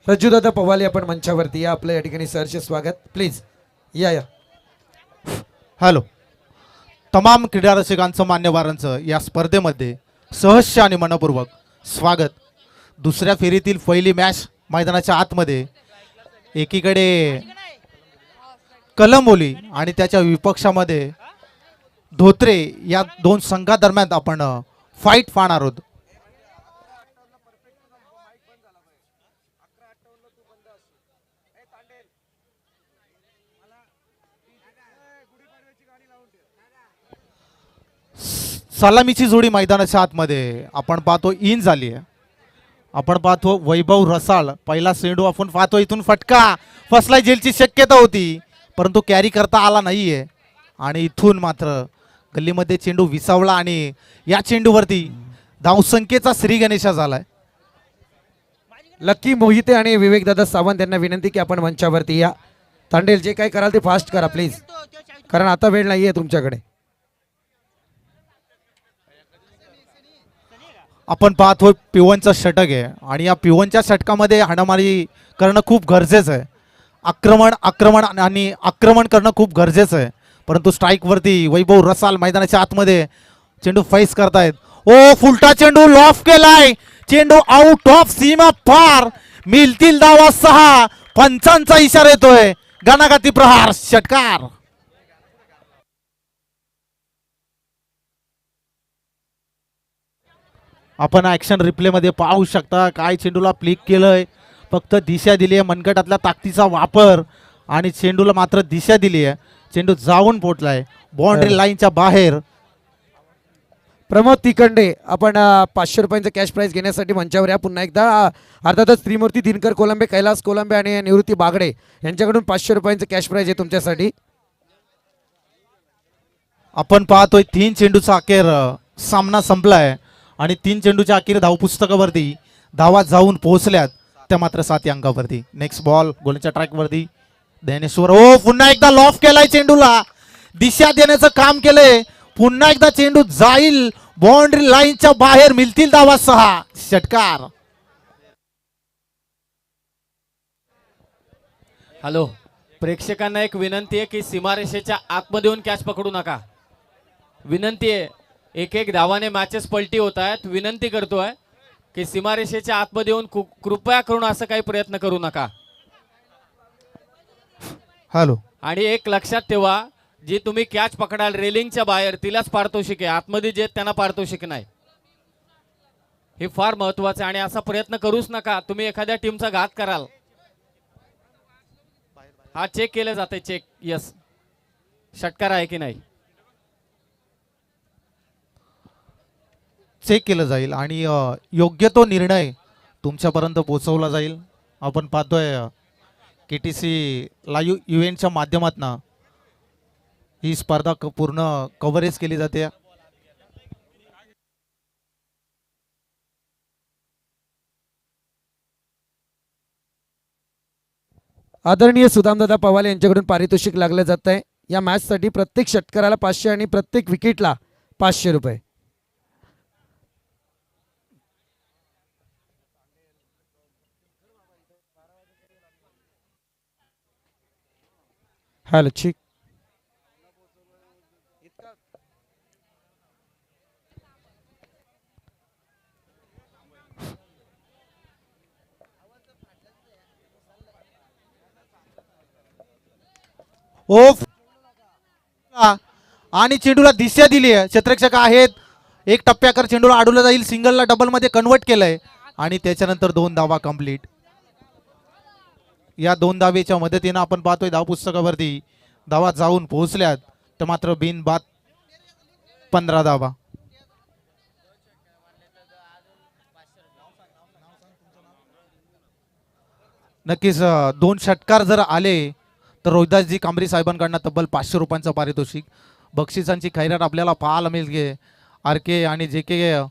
रज्जूदादा पवाले आपण मंचावरती या. आपलं या ठिकाणी सहर्ष स्वागत. प्लीज या या. हॅलो, तमाम क्रीडा रसिकांचं मान्यवरांचं या स्पर्धेमध्ये सहर्ष आणि मनपूर्वक स्वागत. दुसऱ्या फेरीतील पहिली मॅच मैदानाच्या आतमध्ये एकीकडे कलंबोली आणि त्याच्या विपक्षामध्ये धोत्रे या दोन संघादरम्यान आपण फाईट पाहणार आहोत. सलामीची जोडी मैदानाच्या आतमध्ये आपण पाहतो इन झाली आहे. आपण पाहतो वैभव रसाळ पहिला चेंडू आपण पाहतो इथून फटका फसलाय जेलची शक्यता होती परंतु कॅरी करता आला नाहीये आणि इथून मात्र गल्लीमध्ये चेंडू विसावला आणि या चेंडूवरती धावसंख्येचा श्री गणेशा झालाय. लक्की मोहिते आणि विवेकदादा सावंत यांना विनंती की आपण मंचावरती या. तांडेल जे काही कराल ते फास्ट करा प्लीज, कारण आता वेळ नाहीये तुमच्याकडे. आपण पाहतोय पिवनचा षटक आहे आणि या पिवनच्या षटकामध्ये हाणामारी करणं खूप गरजेचं आहे. आक्रमण करणं खूप गरजेचं आहे. परंतु स्ट्राईकवरती वैभव रसाल मैदानाच्या आतमध्ये चेंडू फेस करतायत. ओ फुलटा चेंडू लॉफ केलाय, चेंडू आउट ऑफ सीमा पार. मिळतील धावा 6. पंचांचा इशारा येतोय. गणागती प्रहार षटकार. आपण ऍक्शन रिप्ले मध्ये पाहू शकता काय चेंडूला फ्लिक केलंय, फक्त दिशा दिली आहे. मनगटातल्या ताकदीचा वापर आणि चेंडूला मात्र दिशा दिली आहे. चेंडू जाऊन पोहोचलाय बाउंड्री लाईनच्या बाहेर. प्रमोद तिकंडे आपण 500 रुपयांचं कॅश प्राइज घेण्यासाठी मंचावर या. पुन्हा एकदा अर्थातच त्रिमूर्ती दिनकर कोलंबे, कैलास कोलंबे आणि निवृत्ती बागडे यांच्याकडून 500 रुपयांचं कॅश प्राइज आहे तुमच्यासाठी. आपण पाहतोय 3 चेंडूचा अखेर सामना संपलाय आणि 3 चेंडूच्या अखेर धावपुस्तकावरती धावा जाऊन पोहोचल्यात त्या मात्र 7 अंकावरती. नेक्स्ट बॉल गोलच्या ट्रॅकवरती ज्ञानेश्वर. ओ पुन्हा एकदा लॉफ केलाय, चेंडूला दिशा देण्याचं काम केलंय. पुन्हा एकदा चेंडू जाईल बाउंड्री लाईनच्या बाहेर. मिळतील धावा 6. षटकार. हॅलो, प्रेक्षकांना एक विनंती आहे की सीमारेषेच्या आतमध्ये येऊन कॅच पकडू नका. विनंती आहे, एक एक धावाने मॅचेस पलटी होत आहेत. विनंती करतोय की सीमारेषेच्या आतमध्ये येऊन कृपया करून असं काही प्रयत्न करू नका. हॅलो, आणि एक लक्षात ठेवा, जी तुम्ही कॅच पकडाल रेलिंगच्या बाहेर तिलाच पारितोषिक आहे. आतमध्ये जे त्यांना पारितोषिक नाही. हे फार महत्वाचं आहे आणि असा प्रयत्न करूच नका. तुम्ही एखाद्या टीमचा घात कराल. हा चेक केलं जाते. चेक यस, षटकार आहे की नाही चेक केलं जाईल आणि योग्य तो निर्णय तुमच्यापर्यंत पोहोचवला जाईल. आपण पाहतोय KTC लाईव्ह इव्हेंटच्या माध्यमातून ही स्पर्धा पूर्ण कव्हरेज केली जाते. आदरणीय सुदामदादा पवाले यांच्याकडून पारितोषिक लागलं जात आहे. या मॅचसाठी प्रत्येक षटकाराला 500 आणि प्रत्येक विकेटला 500 रुपये. हॅलो ठीक. ओ आणि चेंडूला दिशा दिली आहे. क्षेत्ररक्षक आहेत. एक टप्प्याकर चेंडूला अडवलं जाईल. सिंगलला डबल मध्ये कन्वर्ट केलंय आणि त्याच्यानंतर 2 धावा कंप्लीट. या 2 धावेच्या मदतीनं आपण पाहतोय धावपुस्तकावरती धावा जाऊन पोहोचल्यात तर मात्र बिनबाद 15 धावा. नक्कीच 2 षटकार जर आले तर रोहिदासजी कांबरी साहेबांकडनं तब्बल 500 रुपयांचं पारितोषिक. बक्षिसांची खैरात आपल्याला पाहायला मिळते. RK आणि JK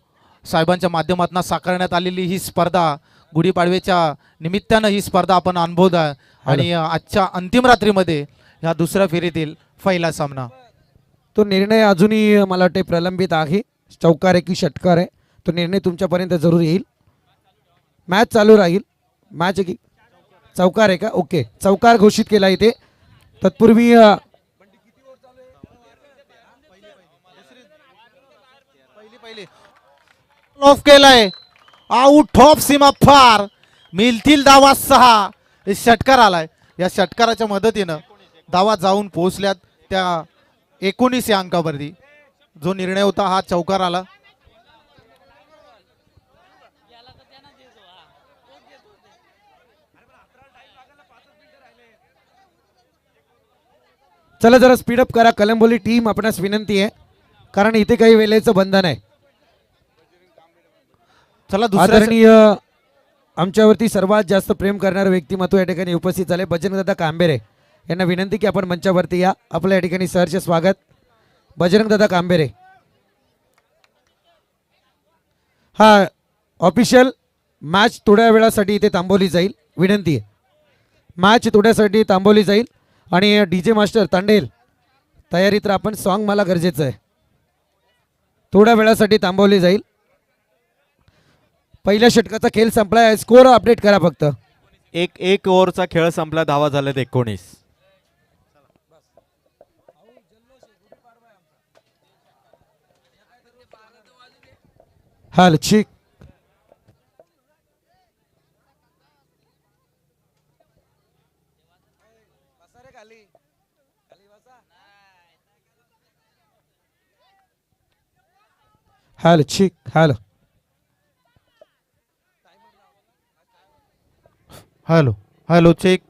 साहेबांच्या माध्यमातून साकारण्यात आलेली ही स्पर्धा गुढीपाडव्याच्या निमित्तानं ही स्पर्धा आपण अनुभवत आहे आणि आजच्या अंतिम रात्रीमध्ये या दुसऱ्या फेरीतील पहिला सामना. तो निर्णय अजूनही मला वाटते प्रलंबित आहे. चौकार आहे की षटकार आहे तो निर्णय तुमच्यापर्यंत जरूर येईल. मॅच चालू राहील. मॅच की चौकार आहे का? ओके, चौकार घोषित केला इथे. तत्पूर्वी ऑफ केलाय. आउट ऑफ सीमा फार. मिळतील धावा 6. षटकार आलाय. या षटकाराच्या मदतीनं धावा जाऊन पोहोचल्यात त्या 19 या अंकावरती. जो निर्णय होता हा चौकार आला. चला जरा स्पीडअप करा कलंबोली टीम, आपणास विनंती आहे, कारण इथे काही वेळेचं बंधन आहे. चला दुसऱ्या आदरणीय आमच्यावरती सर्वात जास्त प्रेम करणारे व्यक्तिमत्व या ठिकाणी उपस्थित झाले बजरंगदादा कांबेरे यांना विनंती की आपण मंचावरती या. आपल्या या ठिकाणी सहर्ष स्वागत बजरंगदादा कांबेरे. हा ऑफिशियल मॅच थोड्या वेळासाठी इथे थांबवली जाईल, विनंती आहे. मॅच थोड्यासाठी थांबवली जाईल आणि DJ मास्टर तांडेल तयारीत राहा. आपण सॉन्ग मला गरजेचं आहे, थोड्या वेळासाठी थांबवली जाईल. पहिल्या षटकाचा खेळ संपलाय. स्कोर अपडेट करा फक्त. एक ओव्हरचा खेळ संपला. धावा झाल्यात 19. हाल ठीक. हाल ठीक. हाल हॅलो हॅलो चेक.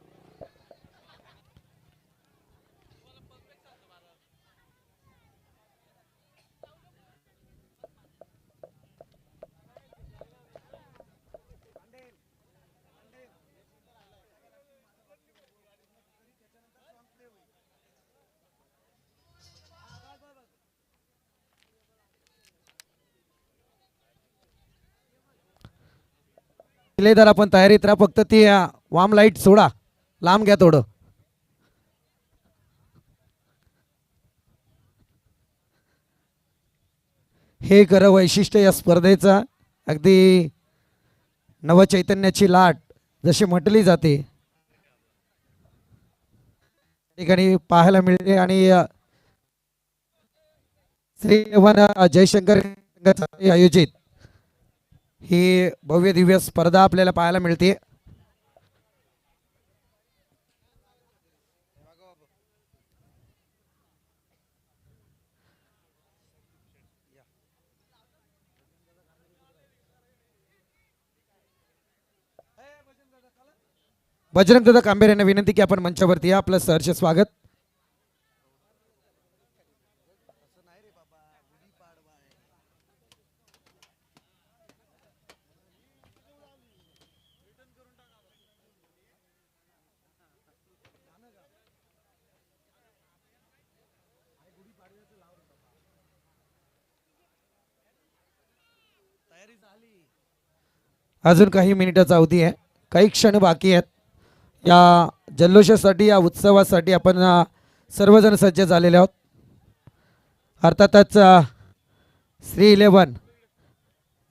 किल्लेदार आपण तयारीत राहा. फक्त ती वाम लाईट सोडा, लांब घ्या थोडं. हे खरं वैशिष्ट्य या स्पर्धेचा. अगदी नवचैतन्याची लाट जशी म्हटली जाते ठिकाणी पाहायला मिळते. आणि श्री जयशंकर आयोजित ही भव्य दिव्य स्पर्धा आपल्याला पाहायला मिळते. बजरंगदादा कांबेरे यांना विनंती की आपण मंचावरती या. आपलं सहर्ष स्वागत. अजून काही मिनिटाचा अवधी आहे, काही क्षण बाकी आहेत. या जल्लोषासाठी, या उत्सवासाठी आपण सर्वजण सज्ज झालेले आहोत. अर्थातच श्री 11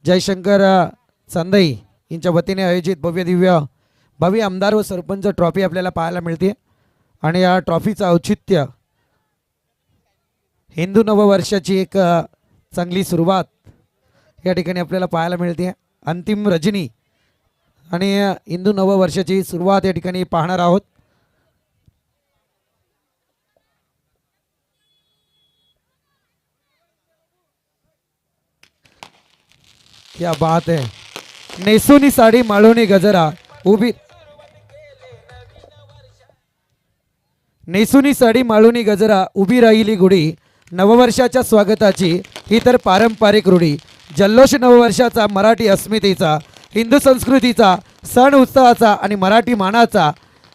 जयशंकर संदई यांच्या वतीने आयोजित भव्य दिव्य भव्य आमदार व सरपंच ट्रॉफी आपल्याला पाहायला मिळते. आणि या ट्रॉफीचं औचित्य हिंदू नववर्षाची एक चांगली सुरुवात या ठिकाणी आपल्याला पाहायला मिळते. अंतिम रजनी आणि हिंदू नववर्षाची सुरुवात या ठिकाणी पाहणार आहोत. क्या बात है. नेसोनी साडी माळोनी गजरा उभी, नेसुनी साडी माळोनी गजरा उभी राहिली गुढी. नववर्षाच्या स्वागताची ही तर पारंपरिक रूढी. जल्लोष नववर्षाचा, मराठी अस्मितेचा, हिंदू संस्कृतीचा, सण उत्सवाचा आणि मराठी मानाचा.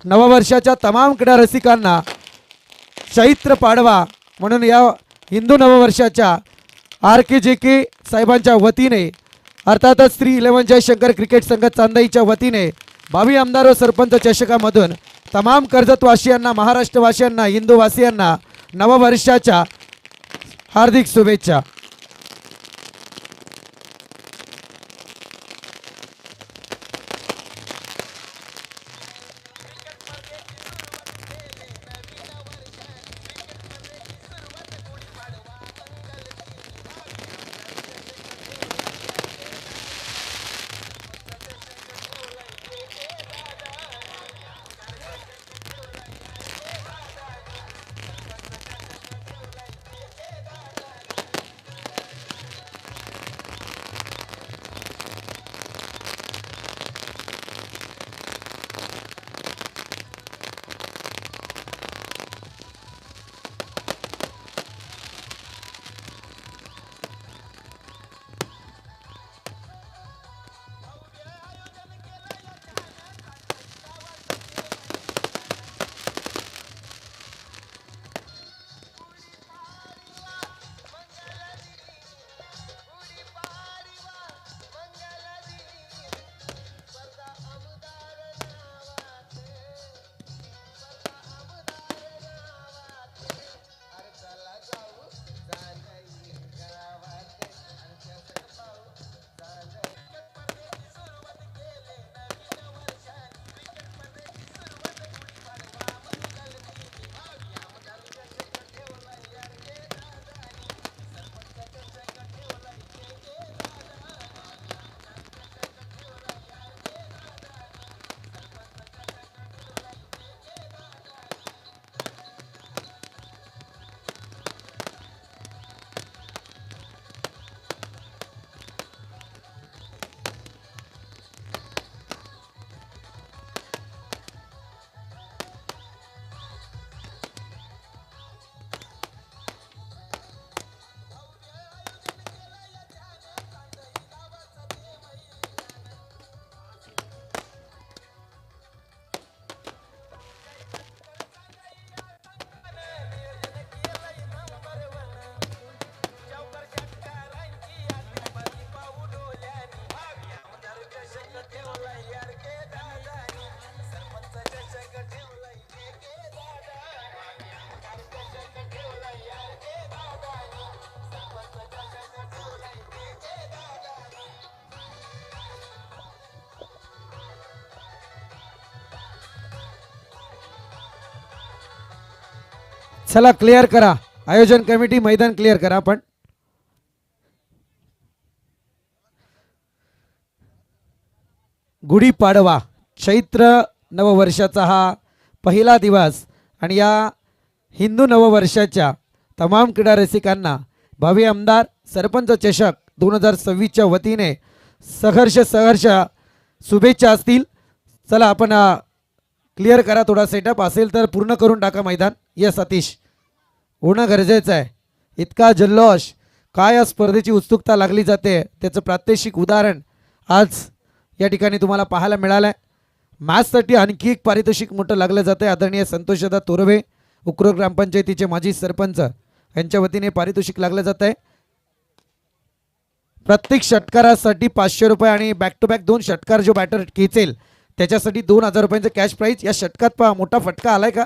नववर्षाच्या तमाम क्रीडा रसिकांना चैत्र पाडवा म्हणून या हिंदू नववर्षाच्या RKJK साहेबांच्या वतीने, अर्थातच श्री 11 जयशंकर क्रिकेट संघ चांदईच्या वतीने भावी आमदार व सरपंच चषकामधून तमाम कर्जतवासियांना, महाराष्ट्रवासियांना, हिंदूवासियांना नववर्षाच्या हार्दिक शुभेच्छा. चला क्लिअर करा, आयोजन कमिटी मैदान क्लिअर करा आपण. गुढीपाडवा चैत्र नववर्षाचा हा पहिला दिवस आणि या हिंदू नववर्षाच्या तमाम क्रीडा रसिकांना भावी आमदार सरपंच चषक 2026च्या वतीने सहर्ष शुभेच्छा असतील. चला आपण क्लिअर करा, थोडा सेटअप असेल तर पूर्ण करून टाका मैदान. यस सतीश, होणं गरजेचं आहे. इतका जल्लोष, काय या स्पर्धेची उत्सुकता लागली जाते त्याचं प्रात्यक्षिक उदाहरण आज या ठिकाणी तुम्हाला पाहायला मिळालं आहे. मॅचसाठी आणखी एक पारितोषिक मोठं लागलं जातं आहे. आदरणीय संतोषदा तोरवे, उक्रोड ग्रामपंचायतीचे माजी सरपंच यांच्या वतीने पारितोषिक लागलं जात आहे. प्रत्येक षटकारासाठी 500 रुपये आणि बॅक टू बॅक 2 षटकार जो बॅटर खेचेल त्याच्यासाठी 2000 रुपयांचं कॅश प्राईज. या षटकात पहा मोठा फटका आलाय का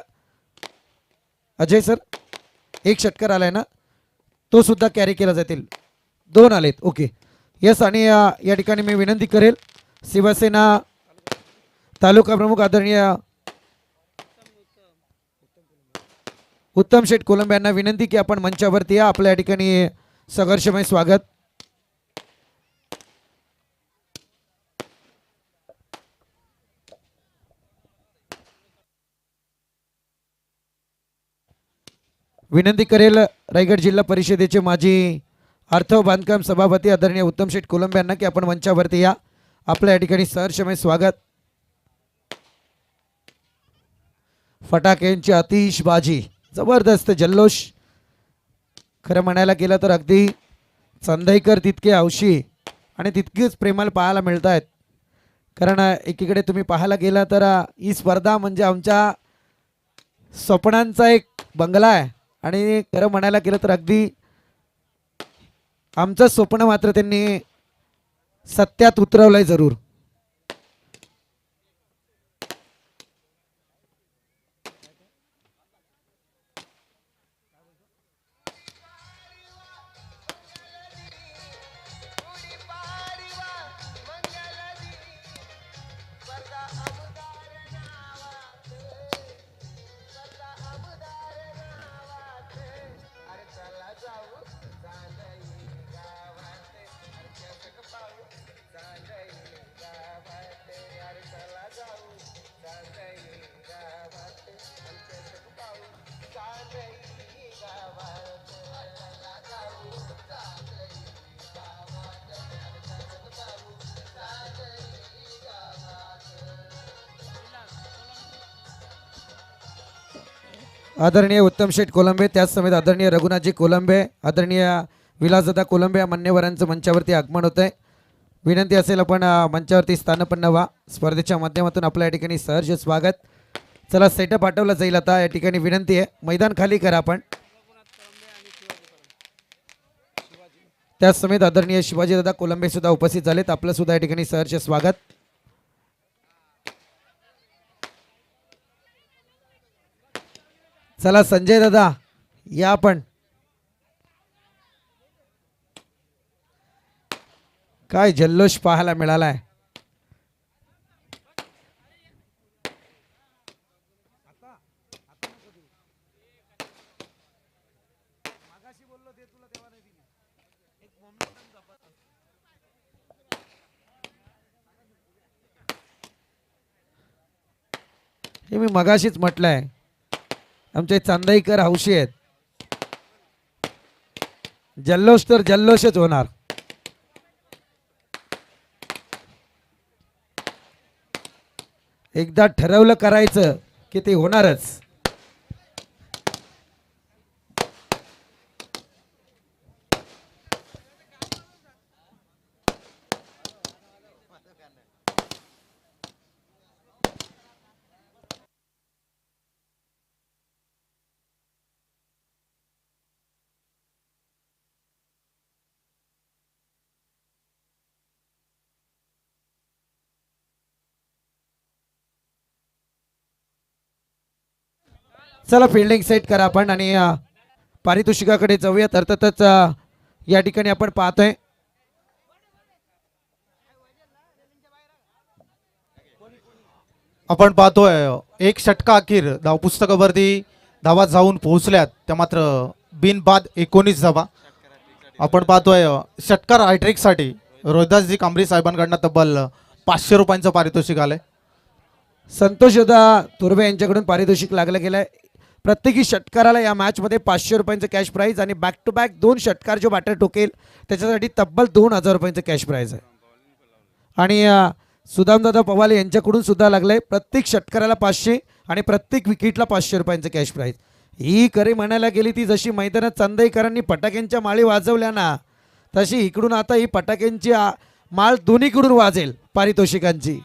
अजय सर? एक षटकार आलाय ना, तो सुद्धा कॅरी केला जातील. 2 आलेत, ओके यस. आणि या ठिकाणी मी विनंती करेल शिवसेना तालुका प्रमुख आदरणीय उत्तम शेठ कोलंबे यांना विनंती की आपण मंचावरती या. आपल्या या ठिकाणी संघर्षमय स्वागत. विनंती करेल रायगड जिल्हा परिषदेचे माजी अर्थ व बांधकाम सभापती आदरणीय उत्तम शेठ कोलंबे यांना की आपण मंचावरती या. आपल्या या ठिकाणी सहर्षमय स्वागत. फटाक्यांची आतिषबाजी, जबरदस्त जल्लोष. खरं म्हणायला गेलं तर अगदी चंदाईकर तितके हौशी आणि तितकेच प्रेमाला पाहायला मिळत आहेत. कारण एकीकडे तुम्ही पाहायला गेला तर ही स्पर्धा म्हणजे आमच्या स्वप्नांचा एक बंगला आहे आणि खरं म्हणायला गेलं तर अगदी आमचं स्वप्न मात्र त्यांनी सत्यात उतरवलंय जरूर. आदरणीय उत्तम शेठ कोलंबे, त्याच समेत आदरणीय रघुनाथजी कोलंबे, आदरणीय विलासदादा कोलंबे या मान्यवरांचं मंचावरती आगमन होत आहे. विनंती असेल आपण मंचावरती स्थानपन्न व्हा. स्पर्धेच्या माध्यमातून आपल्या या ठिकाणी सहर्ष स्वागत. चला सेटअप पाठवला जाईल आता. या ठिकाणी विनंती आहे मैदान खाली करा आपण. त्याच समेत आदरणीय शिवाजीदादा कोलंबे सुद्धा उपस्थित झालेत. आपलं सुद्धा या ठिकाणी सहर्ष स्वागत. चला संजय दादा या आपण. काय जल्लोष पाहायला मिळालाय. हे मी मगाशीच म्हटलंय, आमचे चांदाईकर हौशी आहेत. जल्लोष तर जल्लोषच होणार. एकदा ठरवलं करायचं की ते होणारच. चला फिल्डिंग सेट करा आपण आणि पारितोषिकाकडे जाऊयात. अर्थातच या ठिकाणी आपण पाहतोय आपण पाहतोय एक षटका अखेर धावपुस्तकावरती धावा जाऊन पोहोचल्यात त्या मात्र बिनबाद 19 धावा. आपण पाहतोय षटकार हॅट्रिकसाठी रोहिदासजी कांबरी साहेबांकडनं तब्बल 500 रुपयांचं पारितोषिक आलंय. संतोषदा तुर्वे यांच्याकडून पारितोषिक लागलं गेलं आहे. प्रत्येकी षटकाराला या मॅचमध्ये 500 रुपयांचं कॅश प्राईज आणि बॅक टू बॅक 2 षटकार जो बॅटर ठोकेल त्याच्यासाठी तब्बल 2000 रुपयांचं कॅश प्राईज आहे. आणि सुदामदादा पवाले यांच्याकडून सुद्धा लागलंय प्रत्येक षटकाराला 500 आणि प्रत्येक विकेटला 500 रुपयांचं कॅश प्राईज. ही खरी म्हणायला गेली ती जशी मैदानात चंदेकरांनी फटाक्यांच्या माळी वाजवल्या ना तशी इकडून आता ही फटाक्यांची माळ दोन्हीकडून वाजेल पारितोषिकांची.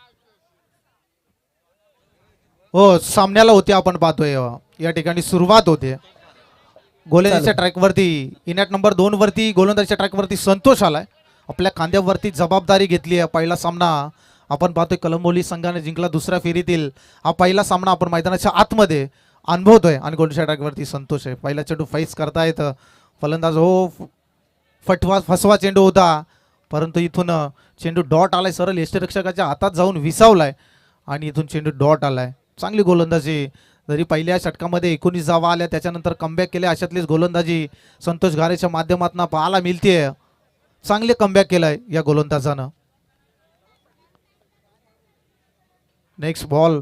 हो सामन्याला होते आपण पाहतोय या ठिकाणी सुरुवात होते. गोलंदाजीच्या ट्रॅकवरती इनॅट नंबर 2 वरती गोलंदाजीच्या ट्रॅकवरती संतोष आलाय. आपल्या खांद्यावरती जबाबदारी घेतली आहे. पहिला सामना आपण पाहतोय कलंबोली संघाने जिंकला दुसऱ्या फेरीतील. हा पहिला सामना आपण मैदानाच्या आतमध्ये अनुभवतोय आणि गोलंदाजीच्या ट्रॅकवरती संतोष आहे. पहिला चेंडू फेस करतायत फलंदाज. हो फसवा चेंडू होता परंतु इथून चेंडू डॉट आलाय सरळ यष्टिरक्षकाच्या हातात जाऊन विसावलाय आणि इथून चेंडू डॉट आलाय. चांगली गोलंदाजी. जरी पहिल्या षटकामध्ये 19 धावा आल्या त्याच्यानंतर कमबॅक केल्या अशातलीच गोलंदाजी संतोष घारेच्या माध्यमातून पाहायला मिळतेय. चांगले कमबॅक केलंय या गोलंदाजानं. Next ball.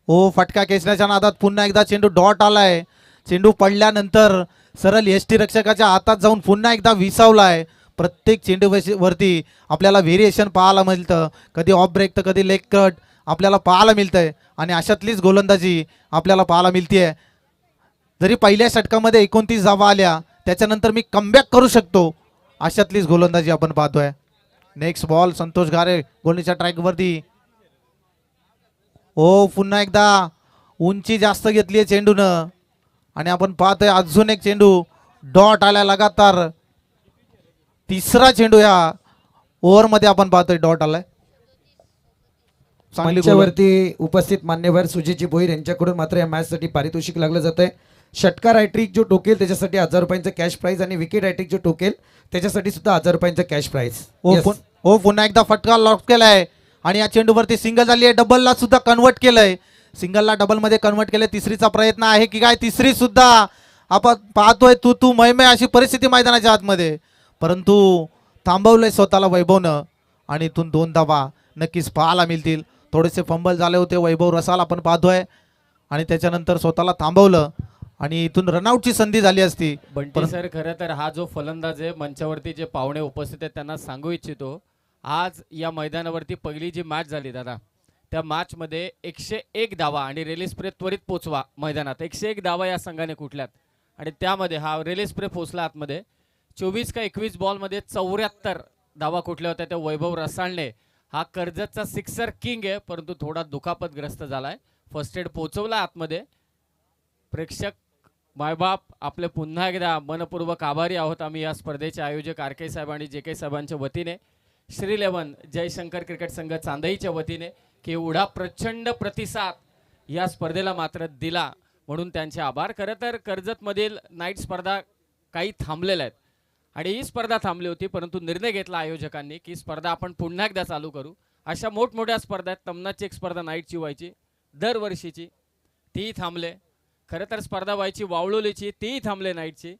ओ फटका खेचण्याच्या नादात पुन्हा एकदा चेंडू डॉट आलाय. चेंडू पडल्यानंतर सरळ यष्टिरक्षकाच्या हातात जाऊन पुन्हा एकदा विसावलाय. प्रत्येक चेंडू वरती आपल्याला व्हेरिएशन पाहायला मिळतं. कधी ऑफ ब्रेक तर कधी लेग कट आपल्याला पाहायला मिळतंय आणि अशातलीच गोलंदाजी आपल्याला पाहायला मिळतेय. जरी पहिल्या षटकामध्ये 29 धावा आल्या त्याच्यानंतर मी कमबॅक करू शकतो अशातलीच गोलंदाजी आपण पाहतोय. Next ball. संतोष घारे गोलंदाजीच्या ट्रॅकवरती. हो पुन्हा एकदा उंची जास्त घेतली आहे चेंडूनं आणि आपण पाहतोय अजून एक चेंडू डॉट आला लगातार. तिसरा चेंडू या ओव्हरमध्ये आपण पाहतोय डॉट आलाय. चांगली मंचावरती उपस्थित मान्यवर सुजितजी भोईर यांच्याकडून मात्र या मॅचसाठी पारितोषिक लागलं जात आहे. षटकार हॅट्रिक जो टोकेल त्याच्यासाठी 1000 रुपयांचं कॅश प्राईज आणि विकेट हॅट्रिक जो टोकेल त्याच्यासाठी सुद्धा 1000 रुपयांचं कॅश प्राईज. हो पुन्हा एकदा फटका लॉक केलाय आणि या चेंडूवरती सिंगल झाली आहे. डबलला सुद्धा कन्वर्ट केलंय. सिंगलला डबलमध्ये कन्वर्ट केलंय. तिसरीचा प्रयत्न आहे की काय. तिसरी सुद्धा आपण पाहतोय तू मैमे अशी परिस्थिती मैदानाच्या आतमध्ये परंतु थांबवलंय स्वतःला वैभवनं आणि इथून 2 धावा नक्कीच पाहायला मिळतील. थोडेसे फंबल झाले होते वैभव रसाल आपण पाहतोय आणि त्याच्यानंतर स्वतःला थांबवलं आणि इथून रनआउटची संधी झाली असती. बंटी सर खरं तर हा जो फलंदाज आहे मंचावरती जे पाहुणे उपस्थित आहेत त्यांना सांगू इच्छितो आज या मैदानावरती पहिली जी मॅच झाली दादा त्या मॅचमध्ये 101 धावा आणि रिलीज स्प्रे त्वरित पोचवा मैदानात 101 धावा या संघाने कुठल्यात आणि त्यामध्ये हा रिलीज स्प्रे पोचला आतमध्ये 24 का 21 बॉलमध्ये 74 धावा कुठल्या होत्या त्या वैभव रसाळने. हा कर्जतचा सिक्सर किंग आहे परंतु थोडा दुखापतग्रस्त झालाय. फर्स्ट एड पोचवला आतमध्ये. प्रेक्षक मायबाप आपले पुन्हा एकदा मनपूर्वक आभारी आहोत आम्ही या स्पर्धेचे आयोजक आर के साहेब आणि जे के साहेबांच्या वतीने श्री 11 जयशंकर क्रिकेट संघ चांदईच्या वतीने की एवढा प्रचंड प्रतिसाद या स्पर्धेला मात्र दिला म्हणून त्यांचे आभार. खरं तर कर्जतमधील नाईट स्पर्धा काही थांबलेल्या आहेत आणि ही स्पर्धा थांबली होती परंतु निर्णय घेतला आयोजकांनी की स्पर्धा आपण पुन्हा एकदा चालू करू. अशा मोठमोठ्या स्पर्धा आहेत. तमनाची एक स्पर्धा नाईटची व्हायची दरवर्षीची तीही थांबले. खरं तर स्पर्धा व्हायची वावळोलीची तीही थांबले नाईटची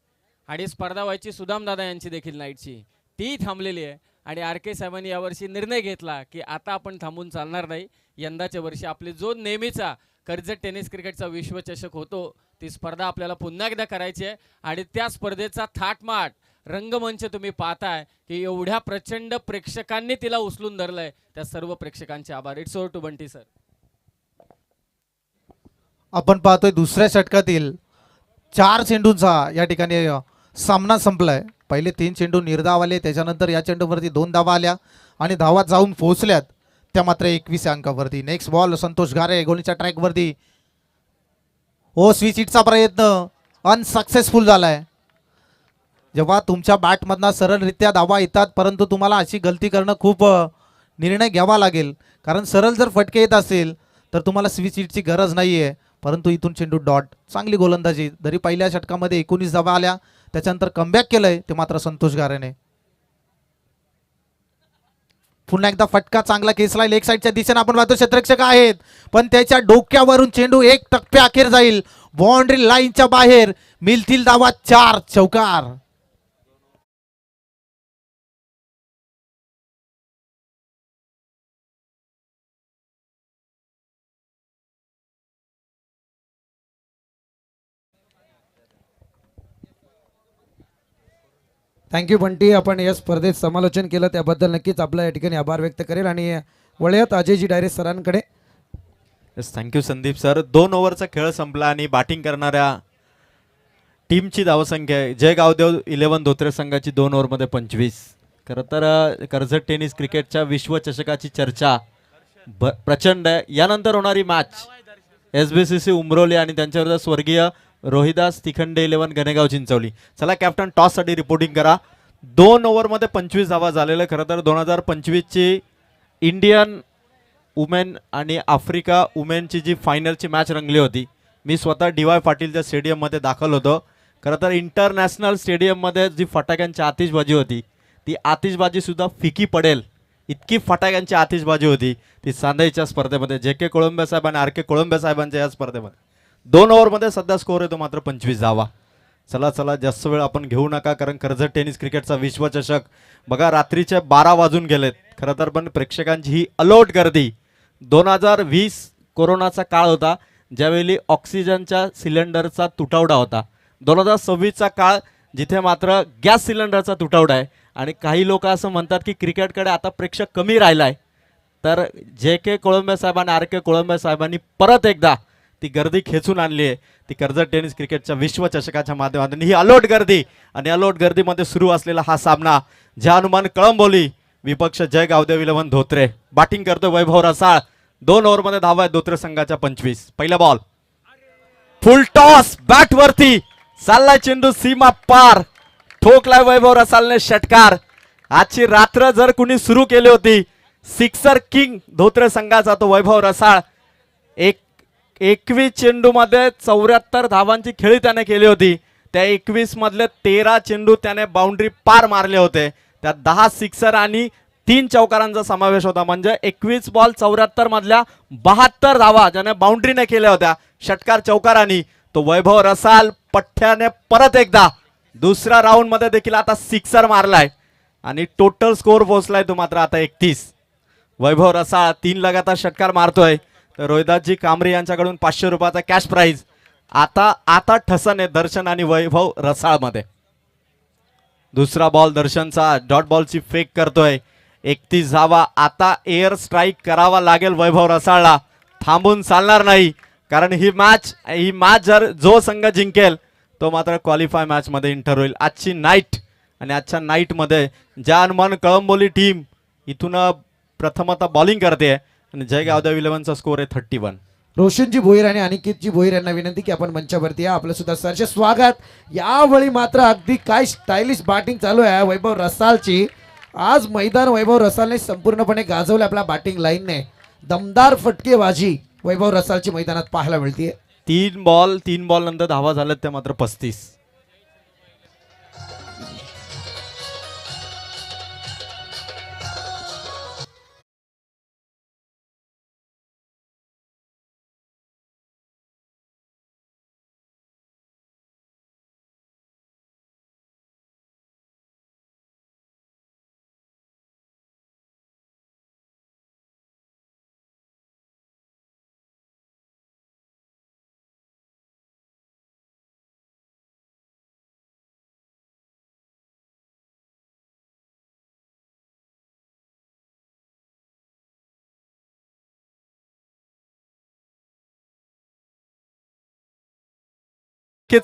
आणि स्पर्धा व्हायची सुदामदादा यांची देखील नाईटची तीही थांबलेली आहे. आणि आर के साहेबांनी यावर्षी निर्णय घेतला की आता आपण थांबून चालणार नाही. यंदाच्या वर्षी आपले जो नेहमीचा कर्जत टेनिस क्रिकेटचा विश्वचषक होतो ती स्पर्धा आपल्याला पुन्हा एकदा करायची आहे आणि त्या स्पर्धेचा थाटमाट रंगमंच तुम्ही पाहताय की एवढ्या प्रचंड प्रेक्षकांनी तिला उचलून धरलंय. त्या सर्व प्रेक्षकांचे आभार. It's over to Bunty sir. आपण पाहतोय दुसऱ्या षटकातील 4 चेंडूंचा या ठिकाणी सामना संपलाय. पहिले 3 चेंडू निर्धाव आले त्याच्यानंतर या चेंडूवरती 2 धावा आल्या आणि धावा जाऊन पोहोचल्यात त्या मात्र 21 अंकावरती. Next ball. संतोष घारे गोलच्या ट्रॅकवरती. हो स्विच हिटचा प्रयत्न अनसक्सेसफुल झालाय. जेव्हा तुमच्या बॅटमधनं सरळरित्या धावा येतात परंतु तुम्हाला अशी गलती करणं खूप निर्णय घ्यावा लागेल कारण सरळ जर फटके येत असेल तर तुम्हाला स्विच हिटची गरज नाही आहे परंतु इथून चेंडू डॉट. चांगली गोलंदाजी. जरी पहिल्या षटकामध्ये 19 धावा आल्या त्याच्यानंतर कमबॅक केलंय ते मात्र संतोष घारेने. पुन्हा एकदा फटका चांगला खेचलाय लेग साईडच्या दिशेने आपण पाहतो क्षेत्ररक्षक आहेत पण त्याच्या डोक्यावरून चेंडू 1 टप्प्या अखेर जाईल. बाउंड्री लाईनच्या बाहेर मिळतील धावा 4 चौकार. थँक्यू बंटी. आपण या स्पर्धेत समालोचन केलं त्याबद्दल नक्कीच आपला या ठिकाणी आभार व्यक्त करेल. आणि वळूयात अजयजी डायरे सरांकडे. Thank you Sandeep sir. 2 ओव्हरचा खेळ संपला आणि बॅटिंग करणाऱ्या टीमची धावसंख्या आहे जय गावदेव 11 धोत्रे संघाची 2 ओव्हरमध्ये 25. खरं तर कर्जत टेनिस क्रिकेटच्या विश्वचषकाची चर्चा प्रचंड आहे. यानंतर होणारी मॅच SBCC उमरोली आणि त्यांच्याविरुद्ध स्वर्गीय रोहिदास तिखंडे 11 गणेगाव चिंचवली. चला कॅप्टन टॉससाठी रिपोर्टिंग करा. 2 ओव्हरमध्ये 25 धावा झालेलं. खरं तर 2025ची इंडियन वुमेन आणि आफ्रिका वुमेनची जी फायनलची मॅच रंगली होती, मी स्वतः DY पाटीलच्या स्टेडियममध्ये दाखल होतो. खरं तर इंटरनॅशनल स्टेडियममध्ये जी फटाक्यांची आतिषबाजी होती ती आतिषबाजीसुद्धा फिकी पडेल इतकी फटाक्यांची आतिषबाजी होती ती सांधाईच्या स्पर्धेमध्ये JK कोळंबे साहेब आणि RK कोळंबे साहेबांच्या या स्पर्धेमध्ये. 2 ओव्हरमध्ये सध्या स्कोअर येतो मात्र 25 धावा. चला चला जास्त वेळ आपण घेऊ नका, कारण कर्जत टेनिस क्रिकेटचा विश्वचषक बघा रात्रीचे 12 वाजून गेलेत. खरं तर पण प्रेक्षकांची ही अलोट गर्दी. 2020 कोरोनाचा काळ होता ज्यावेळी ऑक्सिजनच्या सिलेंडरचा तुटवडा होता. 2026चा काळ जिथे मात्र गॅस सिलेंडरचा तुटवडा आहे. आणि काही लोक असं म्हणतात की क्रिकेटकडे आता प्रेक्षक कमी राहिला आहे. तर JK कोळंबे साहेब आणि RK कोळंबे साहेबांनी परत एकदा ती गर्दी खेचून आणली आहे. ती कर्जत टेनिस क्रिकेटच्या विश्वचषकाच्या माध्यमातून ही अलोट गर्दी. आणि अलोट गर्दीमध्ये सुरू असलेला हा सामना ज्या हनुमान कळंबोली विपक्ष जय गावदेव 11 धोत्रे. बॅटिंग करतो वैभव रसाळ. 2 ओव्हरमध्ये धावा आहेत धोत्रे संघाच्या 25. पहिला बॉल फुल टॉस बॅट वरती चाललाय चेंडू सीमा पार. ठोकलाय वैभव रसाळने षटकार. आजची रात्र जर कुणी सुरू केली होती सिक्सर किंग धोत्रे संघाचा तो वैभव रसाळ. 21 चेंडूमध्ये 74 धावांची खेळी त्याने केली होती. त्या 21 मधले 13 चेंडू त्याने बाउंड्री पार मारले होते. त्यात 10 सिक्सर आणि 3 चौकारांचा समावेश होता. म्हणजे 21 बॉल 74 मधल्या 72 धावा ज्याने बाउंड्रीने केल्या होत्या षटकार चौकारांनी. तो वैभव रसाळ पठ्ठ्याने परत एकदा दुसऱ्या राऊंड मध्ये देखील आता सिक्सर मारलाय आणि टोटल स्कोअर पोहोचलाय तो मात्र आता 31. वैभव रसाळ 3 लगातार षटकार मारतोय. तर रोहिदासजी कांबरे यांच्याकडून 500 रुपयाचा कॅश प्राइज. आता ठसन आहे दर्शन आणि वैभव रसाळ मध्ये. दुसरा बॉल दर्शनचा डॉट बॉलची फेक करतोय. 31 धावा. आता एअर स्ट्राईक करावा लागेल वैभव रसाळला. थांबून चालणार नाही, कारण ही मॅच जर जो संघ जिंकेल तो मात्र क्वालिफाय मॅच मध्ये इंटर होईल. आजची नाईट आणि आजच्या नाईट मध्ये ज्या हनुमान कळंबोली टीम इथून प्रथमतः बॉलिंग करते आणि जय गावदेव 11चा स्कोअर आहे 31. रोशनजी भोईर आणि अनिकेतजी भोईर यांना विनंती की आपण मंचावरती या. आपलं सुद्धा सरचे स्वागत. यावेळी मात्र अगदी काय स्टायलिश बॅटिंग चालू आहे वैभव रसाळची. आज मैदान वैभव रसाळने संपूर्णपणे गाजवले आपल्या बॅटिंग लाईनने. दमदार फटकेबाजी वैभव रसाळची मैदानात पाहायला मिळते. 3 बॉल नंतर धावा झाल्यात त्या मात्र 35.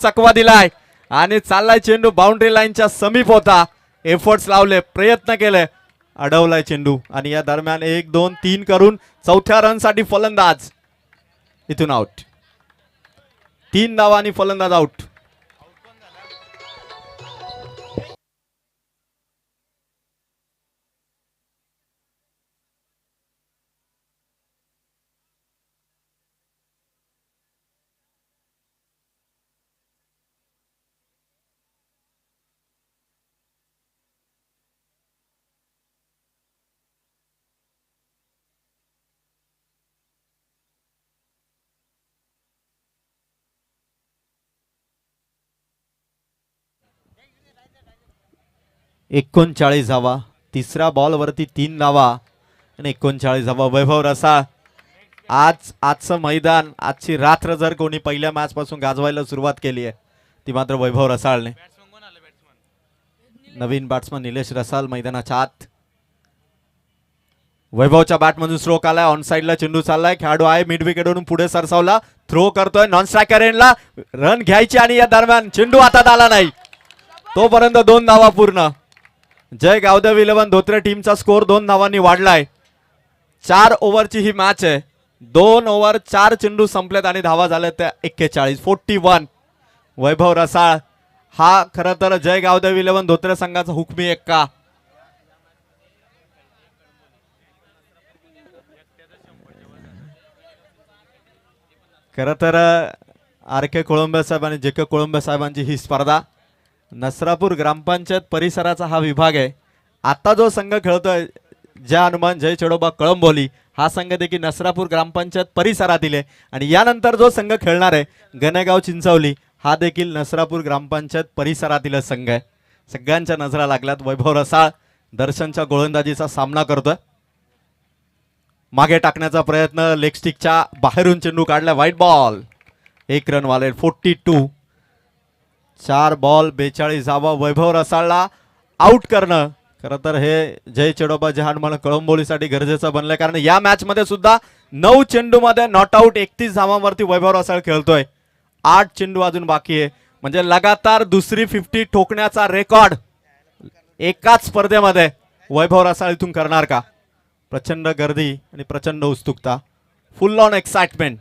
चकवा दिलाय आणि चाललाय चेंडू बाउंड्री लाईनच्या समीप होता. एफर्ट्स लावले, प्रयत्न केले, अडवलाय चेंडू आणि या दरम्यान 1 2 3 करून 4थ्या रन साठी फलंदाज इथून आउट. 3 धावांनी फलंदाज आउट. 39 धावा. तिसऱ्या बॉलवरती 3 धावा आणि 39 धावा. वैभव रसाळ, आजचं मैदान, आजची रात्र जर कोणी पहिल्या मॅच पासून गाजवायला सुरुवात केली आहे ती मात्र वैभव रसाळने. नवीन बॅट्समन निलेश रसाळ मैदानाच्या आत. वैभवच्या बॅटमधून स्ट्रोक आलाय. ऑन साइडला चेंडू चाललाय. खेळाडू आहे मिड विकेटवरून पुढे सरसावला. थ्रो करतोय नॉन स्ट्रायकर एंडला. रन घ्यायची आणि या दरम्यान चेंडू हातात आला नाही. तोपर्यंत 2 धावा पूर्ण. जय गावदेव 11 धोत्रे टीमचा स्कोर 2 धावांनी वाढलाय. 4 ओव्हरची ही मॅच आहे. 2 ओव्हर 4 चेंडू संपलेत आणि धावा झाल्या त्या 41. वैभव रसाळ हा खरं तर जय गावदेव 11 धोत्रे संघाचा हुकमी एक्का. खरं तर आर के कोळंबे साहेब आणि जे के कोळंबे साहेबांची ही स्पर्धा. नसरापूर ग्रामपंचायत परिसराचा हा विभाग आहे. आता जो संघ खेळतोय जय हनुमान जय चेडोबा कळंबोली हा संघ देखील नसरापूर ग्रामपंचायत परिसरातील आहे. आणि यानंतर जो संघ खेळणार आहे गणेगाव चिंचवली हा देखील नसरापूर ग्रामपंचायत परिसरातील संघ आहे. सगळ्यांच्या नजरा लागल्यात. वैभव रसाळ दर्शनच्या गोलंदाजीचा सामना करतोय. मागे टाकण्याचा प्रयत्न, लेग स्टिकच्या बाहेरून चेंडू काढला. White ball. 1 रन वाले. 42. 4 बॉल 42 धावा. वैभव रसाळला आउट करणं खरं तर हे जय चेडोबा जय हनुमान कळंबोलीसाठी गरजेचं बनलंय. कारण या मॅच मध्ये सुद्धा 9 चेंडूमध्ये नॉट आउट 31 धावांवरती वैभव रसाळ खेळतोय. 8 चेंडू अजून बाकी आहे. म्हणजे लगातार दुसरी 50 ठोकण्याचा रेकॉर्ड एकाच स्पर्धेमध्ये वैभव रसाळ इथून करणार का? प्रचंड गर्दी आणि प्रचंड उत्सुकता. फुल ऑन एक्साइटमेंट.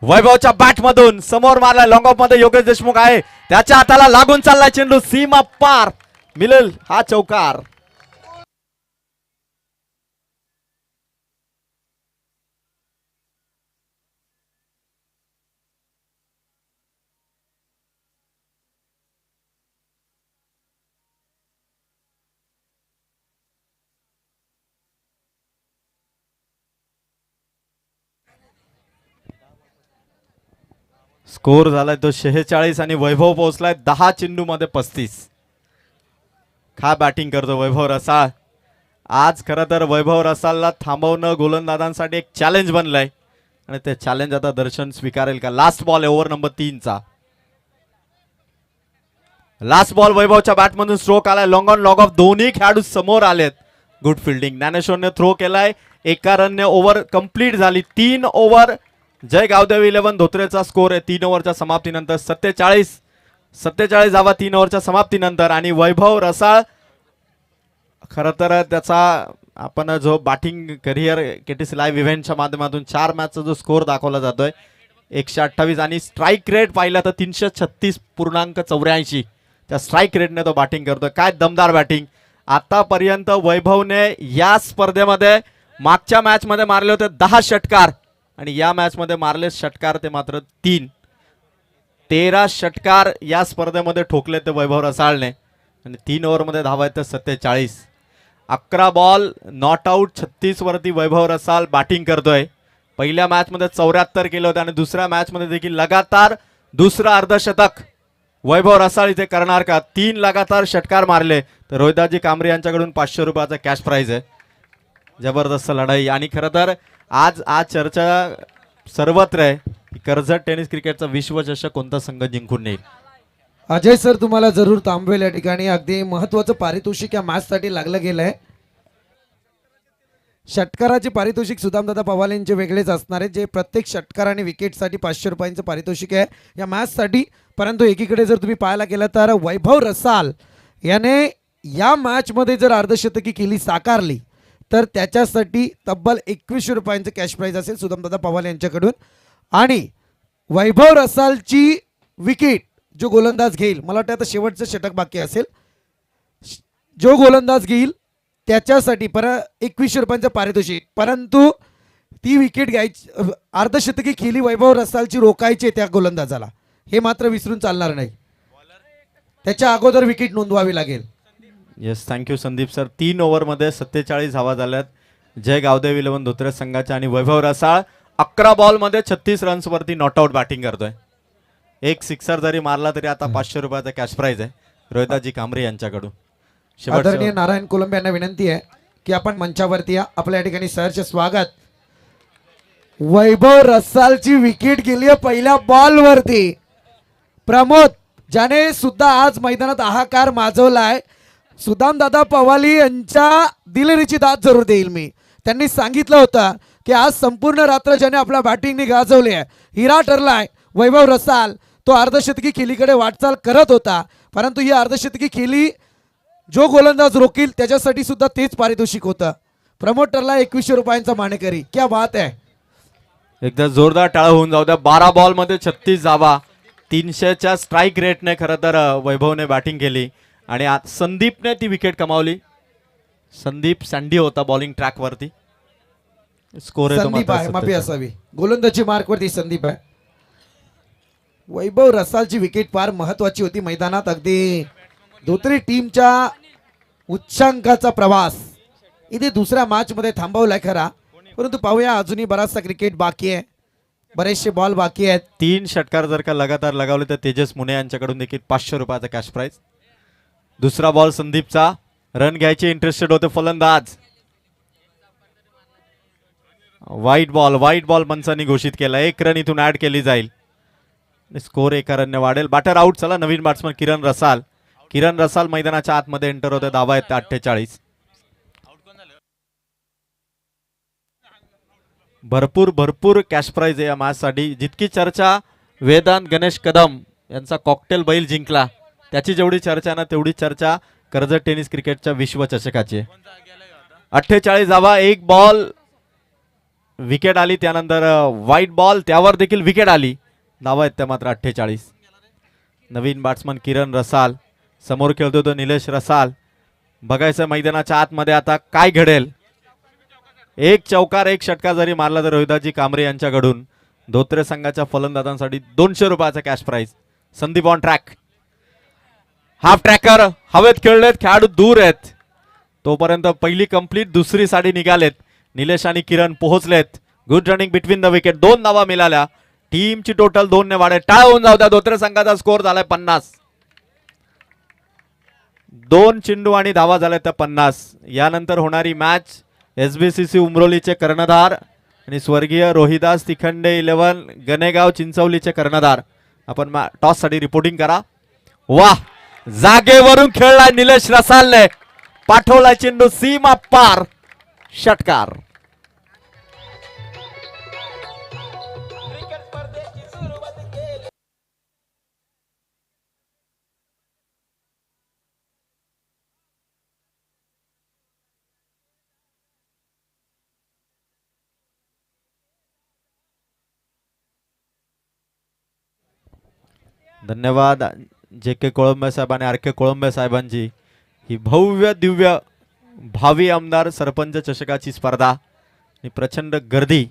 वैभवच्या बॅटमधून समोर मारला. लॉंग ऑफ मध्ये योगेश देशमुख आहे. त्याच्या हाताला लागून चाललाय चेंडू. सीमा पार. मिळेल हा चौकार. स्कोर झालाय तो 46 आणि वैभव पोहोचलाय 10 चेंडू मध्ये 35. खा बॅटिंग करतो वैभव रसाळ. आज खरं तर वैभव रसाळला थांबवणं गोलंदाजांसाठी एक चॅलेंज बनलंय आणि ते चॅलेंज आता दर्शन स्वीकारेल का? लास्ट बॉल आहे ओव्हर नंबर 3 चा. Last ball. वैभवच्या बॅटमधून स्ट्रोक आलाय. लॉंग ऑन लॉग ऑफ दोन्ही खेळाडू समोर आलेत. Good fielding. ज्ञानेश्वरने थ्रो केलाय. एका रनने ओव्हर कंप्लीट झाली. 3 ओव्हर जय गावदेव 11 धोत्रेचा स्कोर आहे 3 ओव्हरच्या समाप्तीनंतर. 47 धावा 3 ओव्हरच्या समाप्तीनंतर. आणि वैभव रसाळ खरं तर त्याचा आपण जो बॅटिंग करिअर केटीसी लाईव्ह इव्हेंटच्या माध्यमातून 4 मॅचचा जो स्कोर दाखवला जातोय 128 आणि स्ट्राईक रेट पाहिला तर 336.84 त्या स्ट्राईक रेटने तो बॅटिंग करतोय. काय दमदार बॅटिंग. आतापर्यंत वैभवने या स्पर्धेमध्ये मागच्या मॅच मध्ये मारले होते 10 षटकार आणि या मॅच मध्ये मारले षटकार ते मात्र 3. 13 षटकार या स्पर्धेमध्ये ठोकले ते वैभव रसाळने आणि 3 ओव्हर मध्ये धावा आहेत 47. 11 बॉल नॉट आउट 36 वरती वैभव रसाळ बॅटिंग करतोय. पहिल्या मॅच मध्ये 74 केलं होतं आणि दुसऱ्या मॅच मध्ये देखील लगातार दुसरं अर्धशतक वैभव रसाळ इथे करणार का? 3 लगातार षटकार मारले तर रोहिदाजी कांबरे यांच्याकडून 500 रुपयाचा कॅश प्राइज आहे. जबरदस्त लढाई. आणि खरं तर आज चर्चा सर्वत्र आहे की कर्जत टेनिस क्रिकेटचा विश्वचषक कोणता संघ जिंकून नेईल. अजय सर तुम्हाला जरूर थांबवेल या ठिकाणी. अगदी महत्वाचं पारितोषिक या मॅच साठी लागलं गेलंय. षटकाराचे पारितोषिक सुदामदादा पवार यांचे वेगळेच असणार आहे, जे प्रत्येक षटकार आणि विकेटसाठी 500 रुपयांचं पारितोषिक आहे या मॅचसाठी. परंतु एकीकडे जर तुम्ही पाहायला गेलं तर वैभव रसाळ याने या मॅचमध्ये जर अर्धशतकी केली साकारली तर त्याच्यासाठी तब्बल 2100 रुपयांचं कॅश प्राइज असेल सुदामदादा पवार यांच्याकडून. आणि वैभव रसाळची विकेट जो गोलंदाज घेईल, मला वाटतं आता शेवटचं षटक बाकी असेल, जो गोलंदाज घेईल त्याच्यासाठी 2100 रुपयांचं पारितोषिक. परंतु ती विकेट घ्यायची, अर्धशतकी केली वैभव रसाळची रोखायची त्या गोलंदाजाला, हे मात्र विसरून चालणार नाही. त्याच्या अगोदर विकेट नोंदवावी लागेल. Yes, thank you Sandeep sir. 3 ओव्हरमध्ये 47 धावा झाल्यात जय गावदेव 11 धोत्रे संघाच्या. आणि वैभव रसाळ 11 बॉलमध्ये 36 रन्स वरती नॉट आउट बॅटिंग करतोय. एक सिक्सर जरी मारला तरी आता 500 रुपयाचा कॅश प्राइज आहे रोहिदाजी कांबरे यांच्याकडून. आदरणीय नारायण कोलंबे यांना विनंती आहे की आपण मंचावरती या. आपल्या या ठिकाणी सरचे स्वागत. वैभव रसालची विकेट गेली आहे पहिल्या बॉल वरती. प्रमोद ज्याने सुद्धा आज मैदानात हाहाकार माजवलाय, सुदाम दादा पवाली यांच्या दिलगिरीची दाद जरूर देईल मी. त्यांनी सांगितलं होतं की आज संपूर्ण रात्र ज्याने आपल्या बॅटिंगने गाजवली आहे, हिरा ठरलाय वैभव रसाल. तो अर्धशतकी खेळीकडे वाटचाल करत होता, परंतु ही अर्धशतकी खेळी जो गोलंदाज रोखील त्याच्यासाठी सुद्धा तेच पारितोषिक होतं. प्रमोद ठरला 2100 रुपयांचा मानेकरी. क्या बात आहे. एकदा जोरदार टाळा होऊन जाऊ द्या. 12 बॉल मध्ये 36 धावा, 300च्या स्ट्राईक रेटने खरं तर वैभवने बॅटिंग केली आणि संदीपने ती विकेट कमावली. संदीप सँडी होता बॉलिंग ट्रॅक वरती. स्कोर संदीप आहे, माफी असावी. गोलंदाजी मार्क वरती संदीप आहे. वैभव रसालची विकेट फार महत्वाची होती मैदानात. अगदी धोत्री टीमच्या उच्चांकाचा प्रवास इथे दुसऱ्या मॅच मध्ये थांबवलाय खरा, परंतु पाहूया अजूनही बराचसा क्रिकेट बाकी आहे, बरेचसे बॉल बाकी आहेत. 3 षटकार जर का लगातार लगावले तर तेजस मुने यांच्याकडून देखील 500 रुपयाचा कॅश प्राइज. दुसरा बॉल संदीपचा. रन घ्यायचे इंटरेस्टेड होते फलंदाज. व्हाईट बॉल पंचांनी घोषित केला. 1 रन इथून ऍड केली जाईल. स्कोर 1 रनने वाढेल. Batter out. चला नवीन बॅट्समन किरण रसाल मैदानाच्या आतमध्ये एंटर होते. धावा आहेत 48. भरपूर कॅश प्राइज आहे या मॅच साठी. जितकी चर्चा वेदांत गणेश कदम यांचा कॉकटेल बैल जिंकला, त्याची जेवढी चर्चा ना तेवढी चर्चा कर्जत टेनिस क्रिकेटच्या विश्वचषकाची. 48 धावा. 1 बॉल विकेट आली, त्यानंतर व्हाईट बॉल त्यावर देखील विकेट आली. धावा आहेत त्या मात्र 48. नवीन बॅट्समन किरण रसाल समोर खेळतो तो निलेश रसाल. बघायचं मैदानाच्या आतमध्ये आता काय घडेल. 1 चौकार 1 षटकार जरी मारला तर रोहिदाजी कांबरे यांच्याकडून धोत्रे संघाच्या फलंदाजांसाठी 200 रुपयाचा cash prize. Sandeep on track. Half tracker हवेत खेळलेत, खेळाडू दूर आहेत. तोपर्यंत पहिली कंप्लीट, दुसरी साडी निघालेत. निलेश आणि किरण पोहोचलेत. Good running between the wicket. 2 धावा मिळाल्या. टीमची टोटल 2 ने वाढेल. टाळ होऊन जाऊ द्या. धोत्रे संघाचा स्कोर झालाय 50. 2 चेंडू आणि धावा झाल्या त्या 50. यानंतर होणारी मॅच SBCC उमरोलीचे कर्णधार आणि स्वर्गीय रोहिदास तिखंडे 11 गणेगाव चिंचवलीचे कर्णधार. आपण टॉस साठी रिपोर्टिंग करा. वाह, जागेवरून खेळलाय निलेश रसालने. पाठवला चेंडू सीमा पार. षटकार. धन्यवाद JK कोळंबे साहेब आणि RK कोळंबे साहेबांची. ही भव्य दिव्य भावी आमदार सरपंच चषकाची स्पर्धा आणि प्रचंड गर्दी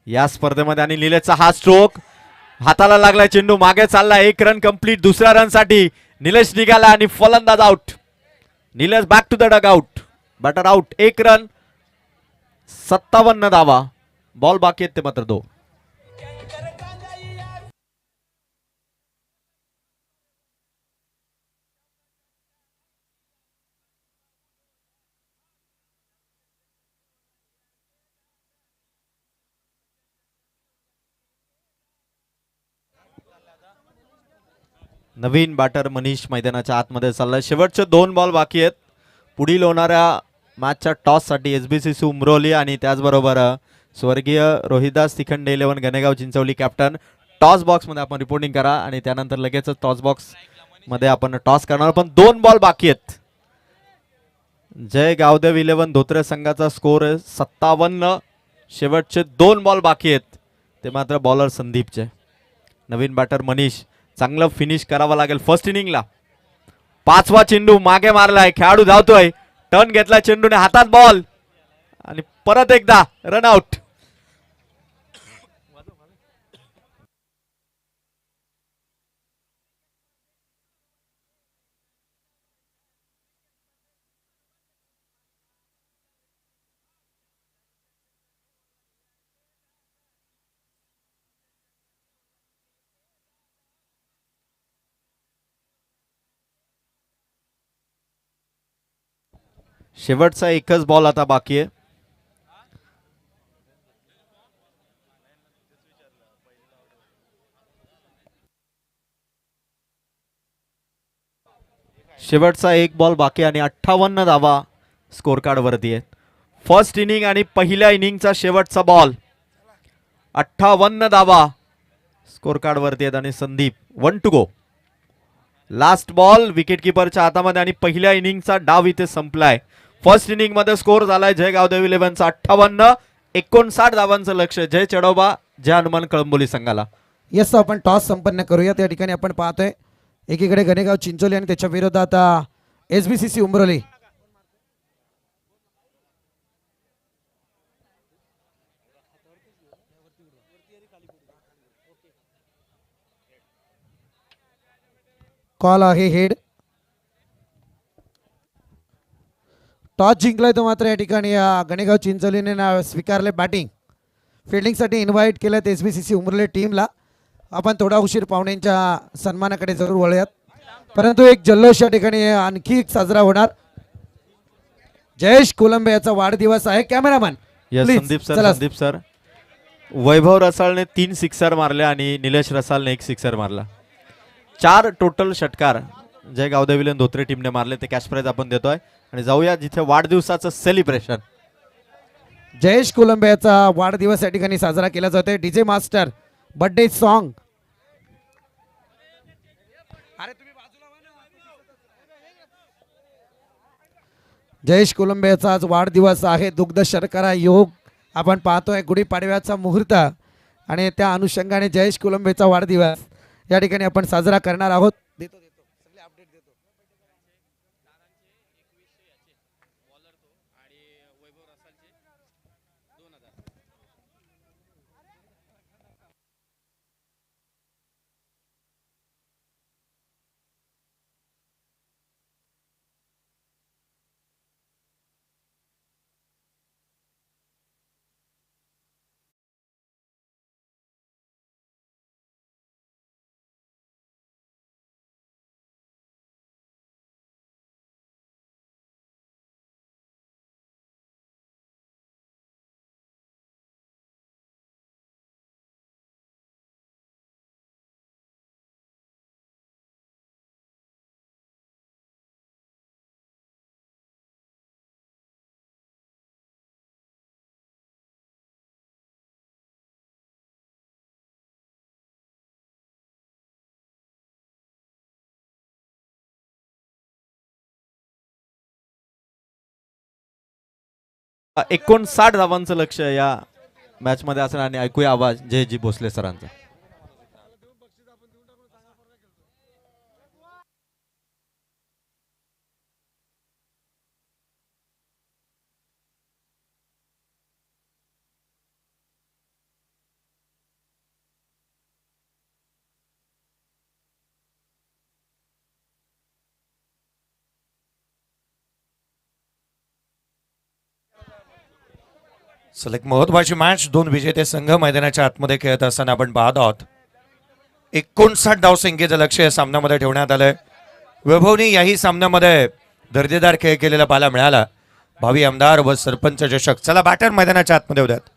या स्पर्धेमध्ये. आणि निलेशचा हा स्ट्रोक हाताला लागला. चेंडू मागे चालला. 1 रन कंप्लीट. दुसऱ्या रन साठी निलेश निघाला आणि फलंदाज out. Nilesh back to the dugout. Batter out. 1 run 57 धावा. बॉल बाकी आहेत ते मात्र 2. नवीन बॅटर मनीष मैदानाच्या आतमध्ये चाललाय. शेवटचे 2 बॉल बाकी आहेत. पुढील होणाऱ्या मॅचच्या टॉस साठी SBCC उमरोली आणि त्याचबरोबर स्वर्गीय Rohidas Tikhande 11 Ganegaon Chinchwali captain. Toss box मध्ये आपण रिपोर्टिंग करा आणि त्यानंतर लगेच टॉस बॉक्स मध्ये आपण टॉस करणार. पण 2 बॉल बाकी आहेत. जय गावदेव 11 धोत्रे संघाचा स्कोर आहे 57. शेवटचे 2 बॉल बाकी आहेत ते मात्र बॉलर संदीपचे. नवीन बॅटर मनीष. चांगलं फिनिश करावं लागेल फर्स्ट इनिंगला. 5वा चेंडू मागे मारलाय. खेळाडू धावतोय. टर्न घेतला चेंडूने. हातात बॉल आणि परत एकदा रन आउट. शेवटचा एकच बॉल आता बाकी आहे. शेवटचा एक बॉल बाकी आणि 58 धावा स्कोर कार्ड वरती आहेत. फर्स्ट इनिंग आणि पहिल्या इनिंगचा शेवटचा बॉल. 58 धावा स्कोर कार्ड वरती आहेत आणि Sandeep 1 to go. Last ball wicket किपरच्या हातामध्ये आणि पहिल्या इनिंगचा डाव इथे संपलाय. फर्स्ट इनिंग मध्ये स्कोर झालाय जय गावदेव 11चा 58. 59 धावांचं लक्ष जय चढोबा जय हनुमान कळंबोली संघाला. यस, आपण टॉस संपन्न करूया. त्या ठिकाणी आपण पाहतोय एकीकडे गणेगाव चिंचोली आणि त्याच्या विरोधात SBCC उंबरोली. कॉल आहे हेड. टॉस जिंकलाय तो मात्र या ठिकाणी गणेगाव चिंचोलीने स्वीकारले बॅटिंग. फिल्डिंगसाठी इन्व्हाइट केलं SBCC उंबरोली टीमला. आपण थोडा उशीर पाहुण्यांच्या सन्मानाकडे जरूर वळूयात, परंतु एक जल्लोष या ठिकाणी आणखी एक साजरा होणार. जयेश कोलंबे याचा वाढदिवस आहे. कॅमेरामॅन संदीप सर वैभव रसाळने 3 सिक्सर मारले आणि निलेश रसालने 1 सिक्सर मारला. 4 टोटल षटकार जय गावदेव विलेन धोत्रे टीमने मारले. ते कॅश प्राइज आपण देतोय आणि जाऊया जिथे वाढदिवसाचं सेलिब्रेशन. जयेश कोलंबे याचा वाढदिवस या ठिकाणी साजरा केला जातोय. DJ master birthday song. Jayesh Kolambe याचा आज वाढदिवस आहे. दुग्ध शर्करा योग आपण पाहतोय. गुढीपाडव्याचा मुहूर्त आणि त्या अनुषंगाने जयेश कोलंबेचा वाढदिवस या ठिकाणी आपण साजरा करणार आहोत. अ, 59 धावांचं लक्ष या मॅच मध्ये असणार आणि ऐकूया आवाज जयजी भोसले सरांचा. एक महत्वाची मॅच. 2 विजेते संघ मैदानाच्या आतमध्ये खेळत असताना आपण पाहत आहोत. 59 धावसंख्येचं लक्ष या सामन्यामध्ये ठेवण्यात आलंय. वैभवनी याही सामन्यामध्ये दर्जेदार खेळ केलेला पाहायला मिळाला. भावी आमदार व सरपंच चषक. चला बॅटर मैदानाच्या आतमध्ये उद्यात.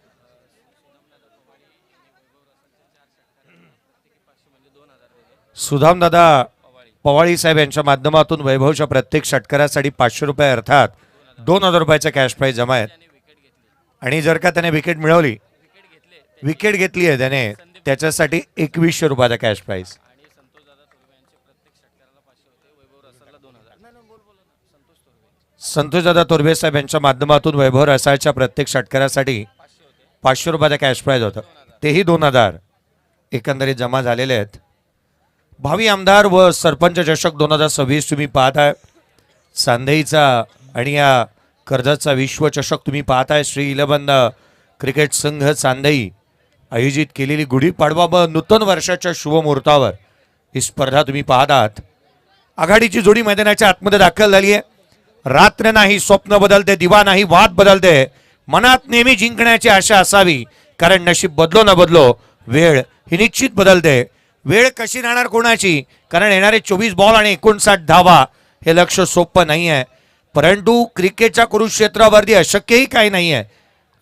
सुदामदादा पवाळी साहेब यांच्या माध्यमातून वैभवच्या प्रत्येक षटकारासाठी 500 रुपये अर्थात 2000 रुपयाचा कॅश प्राइज जमा आहेत. आणि जर का त्याने विकेट मिळवली, विकेट घेतली आहे त्याने, त्याच्यासाठी 2100 रुपयाचा कॅश प्राइज. संतोषदादा तोरबे साहेब यांच्या माध्यमातून वैभव रसाळच्या प्रत्येक षटकारासाठी 500 रुपयाचा कॅश प्राइज होतं. तेही 2000 एकंदरीत जमा झालेले आहेत. भावी आमदार व सरपंच चषक 2026 तुम्ही पाहताय. सांदेईचा आणि या कर्जतचा विश्वचषक तुम्ही पाहताय. श्री 11 क्रिकेट संघ चांदई आयोजित केलेली गुढीपाडवा व नूतन वर्षाच्या शुभमुहूर्तावर ही स्पर्धा तुम्ही पाहत आहात. आघाडीची जोडी मैदानाच्या आतमध्ये दाखल झाली आहे. रात्र नाही स्वप्न बदलते, दिवा नाही वाद बदलते. मनात नेहमी जिंकण्याची आशा असावी, कारण नशीब बदलो न बदलो वेळ ही निश्चित बदलते. वेळ कशी राहणार कोणाची, कारण येणारे 24 बॉल आणि 59 धावा हे लक्ष सोपं नाही आहे. परंतु क्रिकेटच्या कुरुक्षेत्रावरती अशक्यही काही नाही आहे.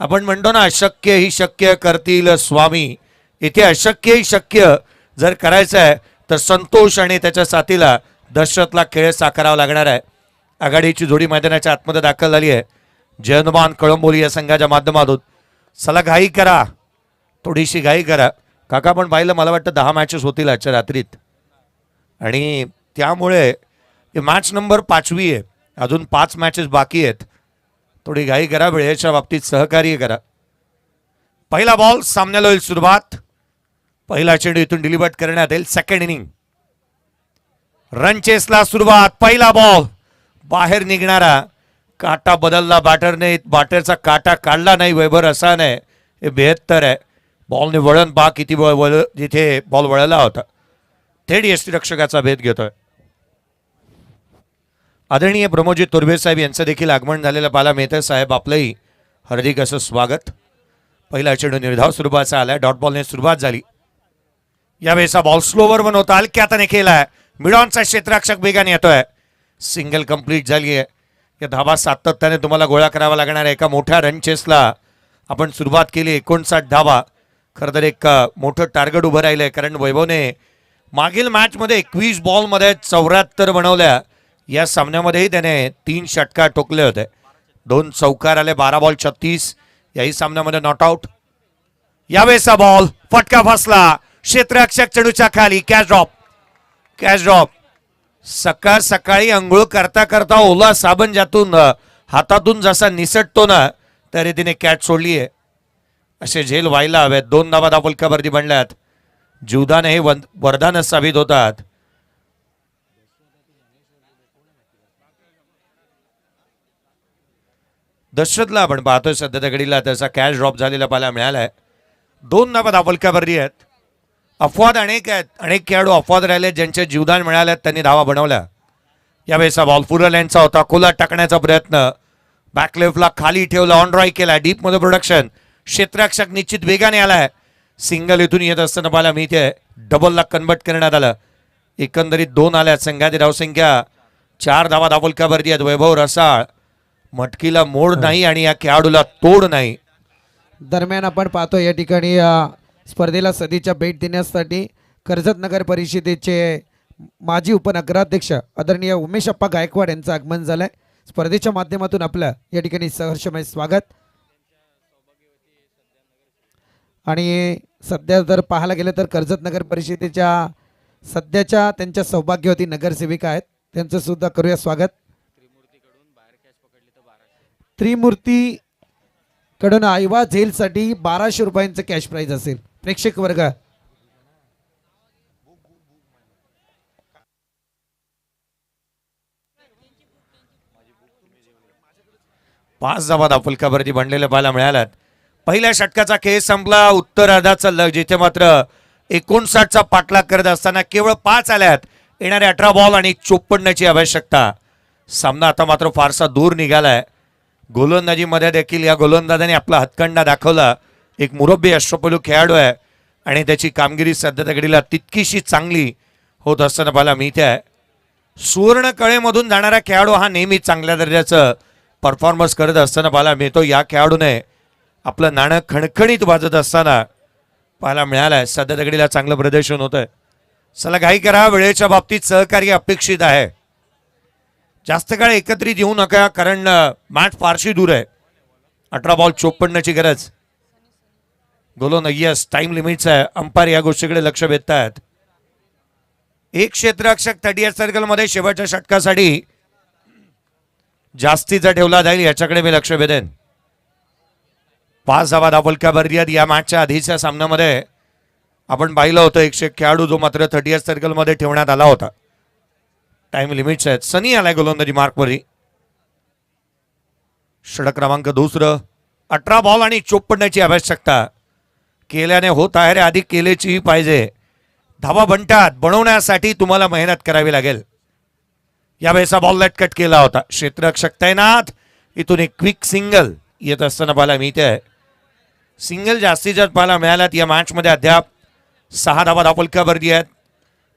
आपण म्हणतो ना, अशक्य ही शक्य करतील स्वामी. इथे अशक्यही शक्य जर करायचं आहे तर संतोष आणि त्याच्या साथीला दशरथला खेळ साकारावा लागणार आहे. आघाडीची जोडी मैदानाच्या आतमध्ये दाखल झाली आहे. जयनुमान कळंबोली या संघाच्या माध्यमातून. चला घाई करा, थोडीशी घाई करा. काका पण पाहिलं, मला वाटतं 10 मॅचेस होतील आजच्या रात्रीत आणि त्यामुळे मॅच नंबर 5वी आहे. अजून 5 मॅचेस बाकी आहेत. थोडी घाई करा, वेळेच्या बाबतीत सहकार्य करा. पहिला बॉल सामन्याला होईल सुरुवात. पहिला चेंडू इथून डिलिव्हर करण्यात येईल. सेकंड इनिंग रन चेसला सुरुवात. पहिला बॉल बाहेर निघणारा, काटा बदलला बॅटरने, बॅटरचा काटा काढला नाही वैभव रसाने. हे 72 आहे. बॉलने वळण पहा किती जिथे बॉल वळला होता. थेट यष्टीरक्षकाचा भेद घेतोय. आदरणीय प्रमोदजी तोरबे साहेब यांचं देखील आगमन झालेलं पाहायला मिळतं. साहेब आपलंही हार्दिक असं स्वागत. पहिला चेंडू निर्धाव स्वरूपाचा आलाय. डॉट बॉलने सुरुवात झाली. यावेळेचा बॉल स्लोवर वन होता, हलक्या हाताने केलाय. मिडॉनचा क्षेत्ररक्षक वेगाने येतोय. सिंगल कंप्लीट झाली आहे. या धावा सातत्याने तुम्हाला गोळा करावा लागणार आहे. एका मोठ्या रन चेसला आपण सुरुवात केली. 59 धावा. खरं तर एक मोठं टार्गेट उभं राहिलंय, कारण वैभवने मागील मॅचमध्ये 21 बॉलमध्ये 74 बनवल्या. या सामन्यामध्येही त्याने 3 षटकार ठोकले होते. 2 चौकार आले. 12 बॉल 36. याही सामन्यामध्ये नॉट आउट. यावेळेचा बॉल फटका फसला. क्षेत्ररक्षक चेंडूच्या खाली. Catch drop. Catch drop. सकाळ सकाळी अंघोळ करता करता ओला साबण ज्यातून हातातून जसा निसटतो ना, त्या रीतीने कॅच सोडली आहे. असे झेल व्हायला हवेत. 2 धावा धावफलकावरती बनल्यात. जीवदान हे वरदानच साबित होतात. दशरथला आपण पाहतोय सध्या त्या घडीला त्याचा कॅच ड्रॉप झालेला पाहायला मिळालाय. 2 धावा धावफलकावरती आहेत. अपवाद अनेक आहेत. अनेक खेळाडू अपवाद राहिले ज्यांचे जीवदान मिळाले, त्यांनी धावा बनवल्या. यावेळेचा बॉल फुरल यांचा होता. खोला टाकण्याचा प्रयत्न. बॅकलेफ्टला खाली ठेवला. ऑन ड्राईव्ह केला. डीप मध्ये प्रोडक्शन. क्षेत्ररक्षक निश्चित वेगाने आलाय. सिंगल इथून येत असताना पाहायला मिळते. डबलला कन्वर्ट करण्यात आलं. एकंदरीत 2 आल्यात. संघाची धावसंख्या 4 धावा धावफलकावरती आहेत. वैभव रसाळ मटकीला मोड नाही आणि या खेळाडूला तोड नाही. दरम्यान आपण पाहतो या ठिकाणी स्पर्धेला सदिच्छा भेट देण्यासाठी कर्जत नगर परिषदेचे माजी उपनगराध्यक्ष आदरणीय उमेश अप्पा गायकवाड यांचं आगमन झालंय. स्पर्धेच्या माध्यमातून आपलं या ठिकाणी सहर्षमय स्वागत. आणि सध्या जर पाहायला गेलं तर कर्जत नगर परिषदेच्या सध्याच्या त्यांच्या सौभाग्यवती नगरसेविका आहेत, त्यांचं सुद्धा करूया स्वागत. त्रिमूर्ती कडून आयवा झेलसाठी 1200 रुपयांचं कॅश प्राइज असेल. प्रेक्षक वर्ग 5 धावा धावफलकावरती बनलेल्या पाहायला मिळाल्यात. पहिल्या षटकाचा खेळ संपला. उत्तरार्धाचा लग जिथे मात्र 59चा पाठलाग करत असताना केवळ 5 आल्यात. येणारे 18 बॉल आणि 54ची आवश्यकता. सामना आता मात्र फारसा दूर निघालाय. गोलंदाजीमध्ये देखील या गोलंदाजाने आपला हातखंडा दाखवला. एक मुरब्बी अष्टपैलू खेळाडू आहे आणि त्याची कामगिरी सध्या त्या घडीला तितकीशी चांगली होत असताना पाहायला मिळते आहे. सुवर्ण कळेमधून जाणारा खेळाडू हा नेहमी चांगल्या दर्जाचं परफॉर्मन्स करत असताना पाहायला मिळतो. या खेळाडूने आपलं नाणं खणखणीत वाजत असताना पाहायला मिळालं आहे. सध्या त्या घडीला चांगलं प्रदर्शन होतं. चला घाई करा, वेळेच्या बाबतीत सहकार्य अपेक्षित आहे. जास्त काळ एकत्रित येऊ नका, कारण मॅच फारशी दूर आहे. 18 बॉल 54ची गरज. गोलंदाज यस टाइम लिमिट्स आहे. अंपायर या गोष्टीकडे लक्ष वेधत आहेत. एक क्षेत्ररक्षक 38 सर्कलमध्ये शेवटच्या षटकासाठी जास्तीचा ठेवला जाईल याच्याकडे मी लक्ष वेधेन. 5 धावा धावफलकावरती आहेत. या मॅचच्या आधीच्या सामन्यामध्ये आपण पाहिलं होतं 101 खेळाडू जो मात्र 38 सर्कलमध्ये ठेवण्यात आला होता. टाइम लिमिट्स आहेत. सनी आलाय गोलंदाजी मार्कवरती. षटक क्रमांक 2. 18 बॉल आणि 54ची आवश्यकता. केल्याने होत आहे रे, आधी केलेचीही पाहिजे. धावा बनतात, बनवण्यासाठी तुम्हाला मेहनत करावी लागेल. यावेळेचा बॉल लटकट केला होता. क्षेत्ररक्षक तैनात. इथून एक क्विक सिंगल येत असताना पाहायला मिळते आहे. सिंगल जास्तीत जास्त पाहायला मिळाल्यात. या मॅचमध्ये अद्याप 6 धावा धावफलकावरती आहेत.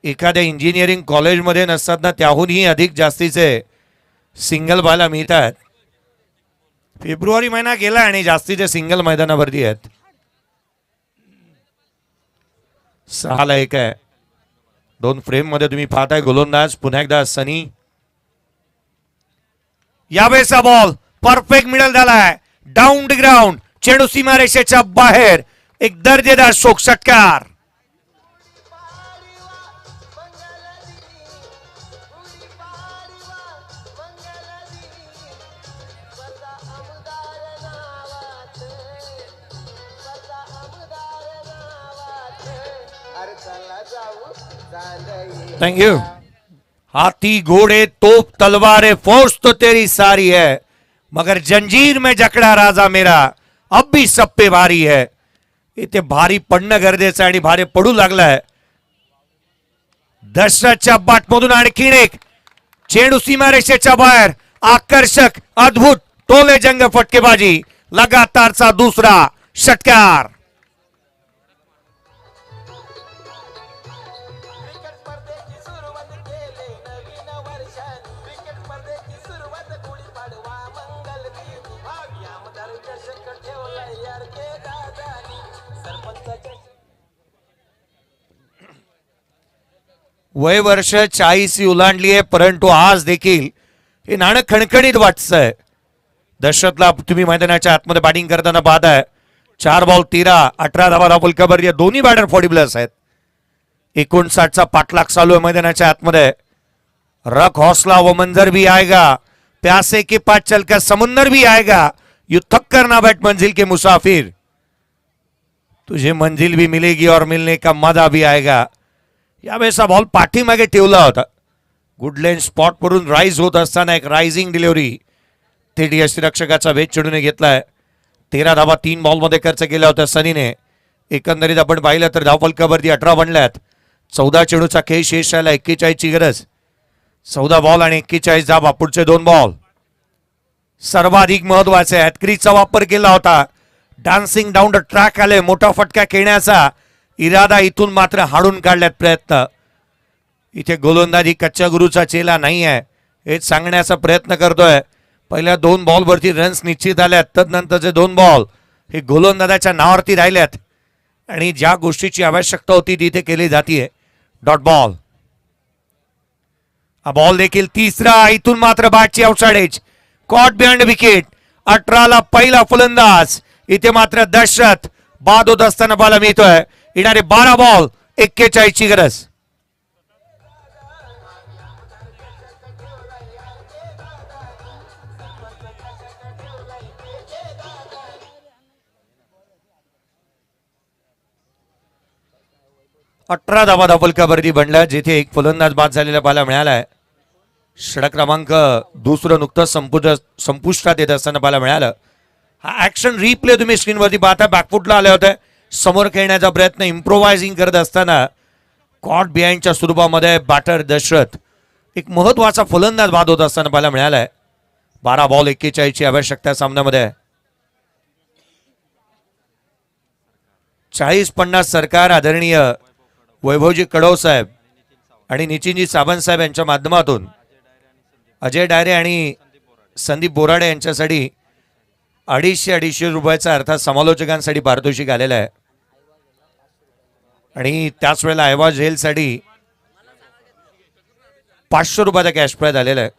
एखाद्या इंजिनिअरिंग कॉलेजमध्ये नसतात ना, त्याहूनही अधिक जास्तीचे सिंगल पाहायला मिळतात. फेब्रुवारी महिना गेला आणि जास्तीचे सिंगल मैदानावरती आहेत. 6-1 आहे. 2 फ्रेम मध्ये तुम्ही पाहताय गोलंदाज पुन्हा एकदा सनी. यावेळेचा बॉल परफेक्ट मिडल झालाय. डाऊन द ग्राउंड, चेंडू सीमारेषेच्या बाहेर. एक दर्जेदार शोक षटकार. Thank you. हाथी घोड़े तोप तलवारें फोर्स तो तेरी सारी है, मगर जंजीर में जकड़ा राजा मेरा अब भी सब पे भारी है. इथे भारी पडणं गरजेचं आणि भारी पडू लागलाय. दशरथच्या बाटमधून आणखीन एक चेंडू सीमारेषेच्या बाहेर. आकर्षक अद्भुत टोले जंग फटकेबाजी. लगातारचा दुसरा षटकार. वय वर्ष 40 ओलांडली आहे, परंतु आज देखील हे नाणं खणखणीत वाटतंय. दशरथला तुम्ही मैदानाच्या आतमध्ये बॅटिंग करताना पाहताय. 4 बॉल 13, 18 धावा धावल कबर. या दोन्ही बॅटर 40 प्लस आहेत. 59चा पाठलाग चालू आहे मैदानाच्या आतमध्ये. रख हौसला वो मंजर भी आएगा, प्यासे के पास चलकर समुंदर भी आएगा, यू थक कर ना बैठ मंजिल के मुसाफिर, तुझे मंजिल भी मिलेगी और मिलने का मजा भी आएगा. यावेळेचा बॉल पाठीमागे ठेवला होता. गुडलँड स्पॉट वरून राईज होत असताना एक रायझिंग डिलिव्हरी थेट यष्टीरक्षकाचा वेध चढून घेतलाय. 13 धावा 3 बॉलमध्ये खर्च केल्या होत्या सनीने. एकंदरीत आपण पाहिलं तर धावफलकावरती 18 बनल्यात. 14 चेंडूचा खेळ शेष राहिला. 41 ची गरज. 14 बॉल आणि 41 धावा. पुढचे 2 बॉल सर्वाधिक महत्वाचे आहेत. क्रीजचा वापर केला होता. डान्सिंग डाऊन द ट्रॅक आले. मोठा फटका खेळण्याचा इरादा इथून मात्र हाडून काढल्यात प्रयत्न. इथे गोलंदाजी कच्च्या गुरुचा चेला नाही आहे हेच सांगण्याचा प्रयत्न करतोय. पहिल्या 2 बॉलवरती रन्स निश्चित आल्यात. तदनंतरचे 2 बॉल हे गोलंदाजाच्या नावावरती राहिल्यात आणि ज्या गोष्टीची आवश्यकता होती ती इथे केली जाते. Dot ball. हा बॉल देखील तिसरा. इथून मात्र बॅटची outside edge. Caught behind wicket. 18ला पहिला फलंदाज. इथे मात्र दशरथ बाद होत असताना पाहायला मिळतोय. येणारे 12 बॉल 41 ची गरज. अठरा धावा धावफलकावरती बनला, जिथे एक फलंदाज बाद झालेला पाहायला मिळालाय. षटक क्रमांक दुसरं नुकतंच संपुष्टात येत असताना पाहायला मिळालं. हा ऍक्शन रिप्ले तुम्ही स्क्रीनवरती पाहता. बॅकफुटला आले होते. समोर खेळण्याचा प्रयत्न इम्प्रोवायझिंग करत असताना कॉट बिहाइंडच्या स्वरूपामध्ये बॅटर दशरथ एक महत्वाचा फलंदाज बाद होत असताना पाहायला मिळालाय. 12 बॉल 41 ची आवश्यकता सामन्यामध्ये. 40-50 सरकार आदरणीय वैभवजी कडव साहेब आणि नितीनजी सावंत साहेब यांच्या माध्यमातून अजय डायरे आणि संदीप बोराडे यांच्यासाठी 250 रुपयाचा अर्थात समालोचकांसाठी पारितोषिक आलेला आहे. आणि त्याच वेळेला ऐवाज हेलसाठी 500 रुपयाचा कॅश प्राइज आलेला आहे.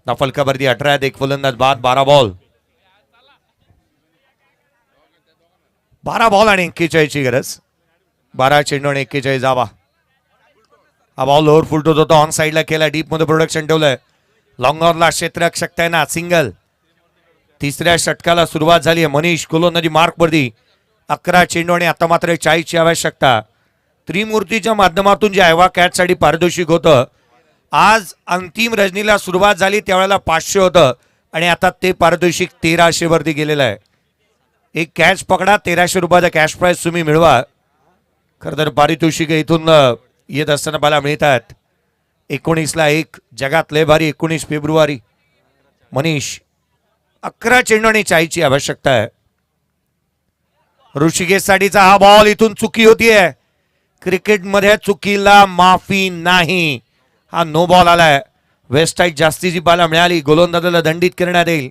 धावफलकावरती 18 एक फलंदाज बाद. 12 बॉल आणि 41 ची गरज. 12 चेंडू आणि 41 धावा. हा बॉल लोअर फुलटोत होता. ऑन साईडला केला. डीप मध्ये प्रोडक्शन ठेवलंय. लॉंग ऑनला क्षेत्ररक्षक ना सिंगल. तिसऱ्या षटकाला सुरुवात झाली आहे. मनीष गोलंदाजी मार्कवरती. 11 चेंडू आणि आता मात्र 40 ची आवश्यकता. त्रिमूर्तीच्या माध्यमातून जे आयवा कॅटसाठी पारितोषिक होतं, आज अंतिम रजनीला सुरुवात झाली त्यावेळेला 500 होतं आणि आता ते पारितोषिक 1300 वरती गेलेलं आहे. एक कॅच पकडा, 1300 रुपयाचा कॅश प्राइज तुम्ही मिळवा. खरं तर पारितोषिक इथून येत असताना मला मिळतात. 19ला 1 जगात लय भारी. 19 फेब्रुवारी. मनीष 11 चेंडू आणि 40 ची आवश्यकता आहे. ऋषिकेशसाठीचा हा बॉल. इथून चुकी होतीये. क्रिकेटमध्ये चुकीला माफी नाही. हा नो बॉल आलाय. वेस्ट साईड जास्तीची पाला मिळाली, गोलंदाजाला दंडित करण्यात येईल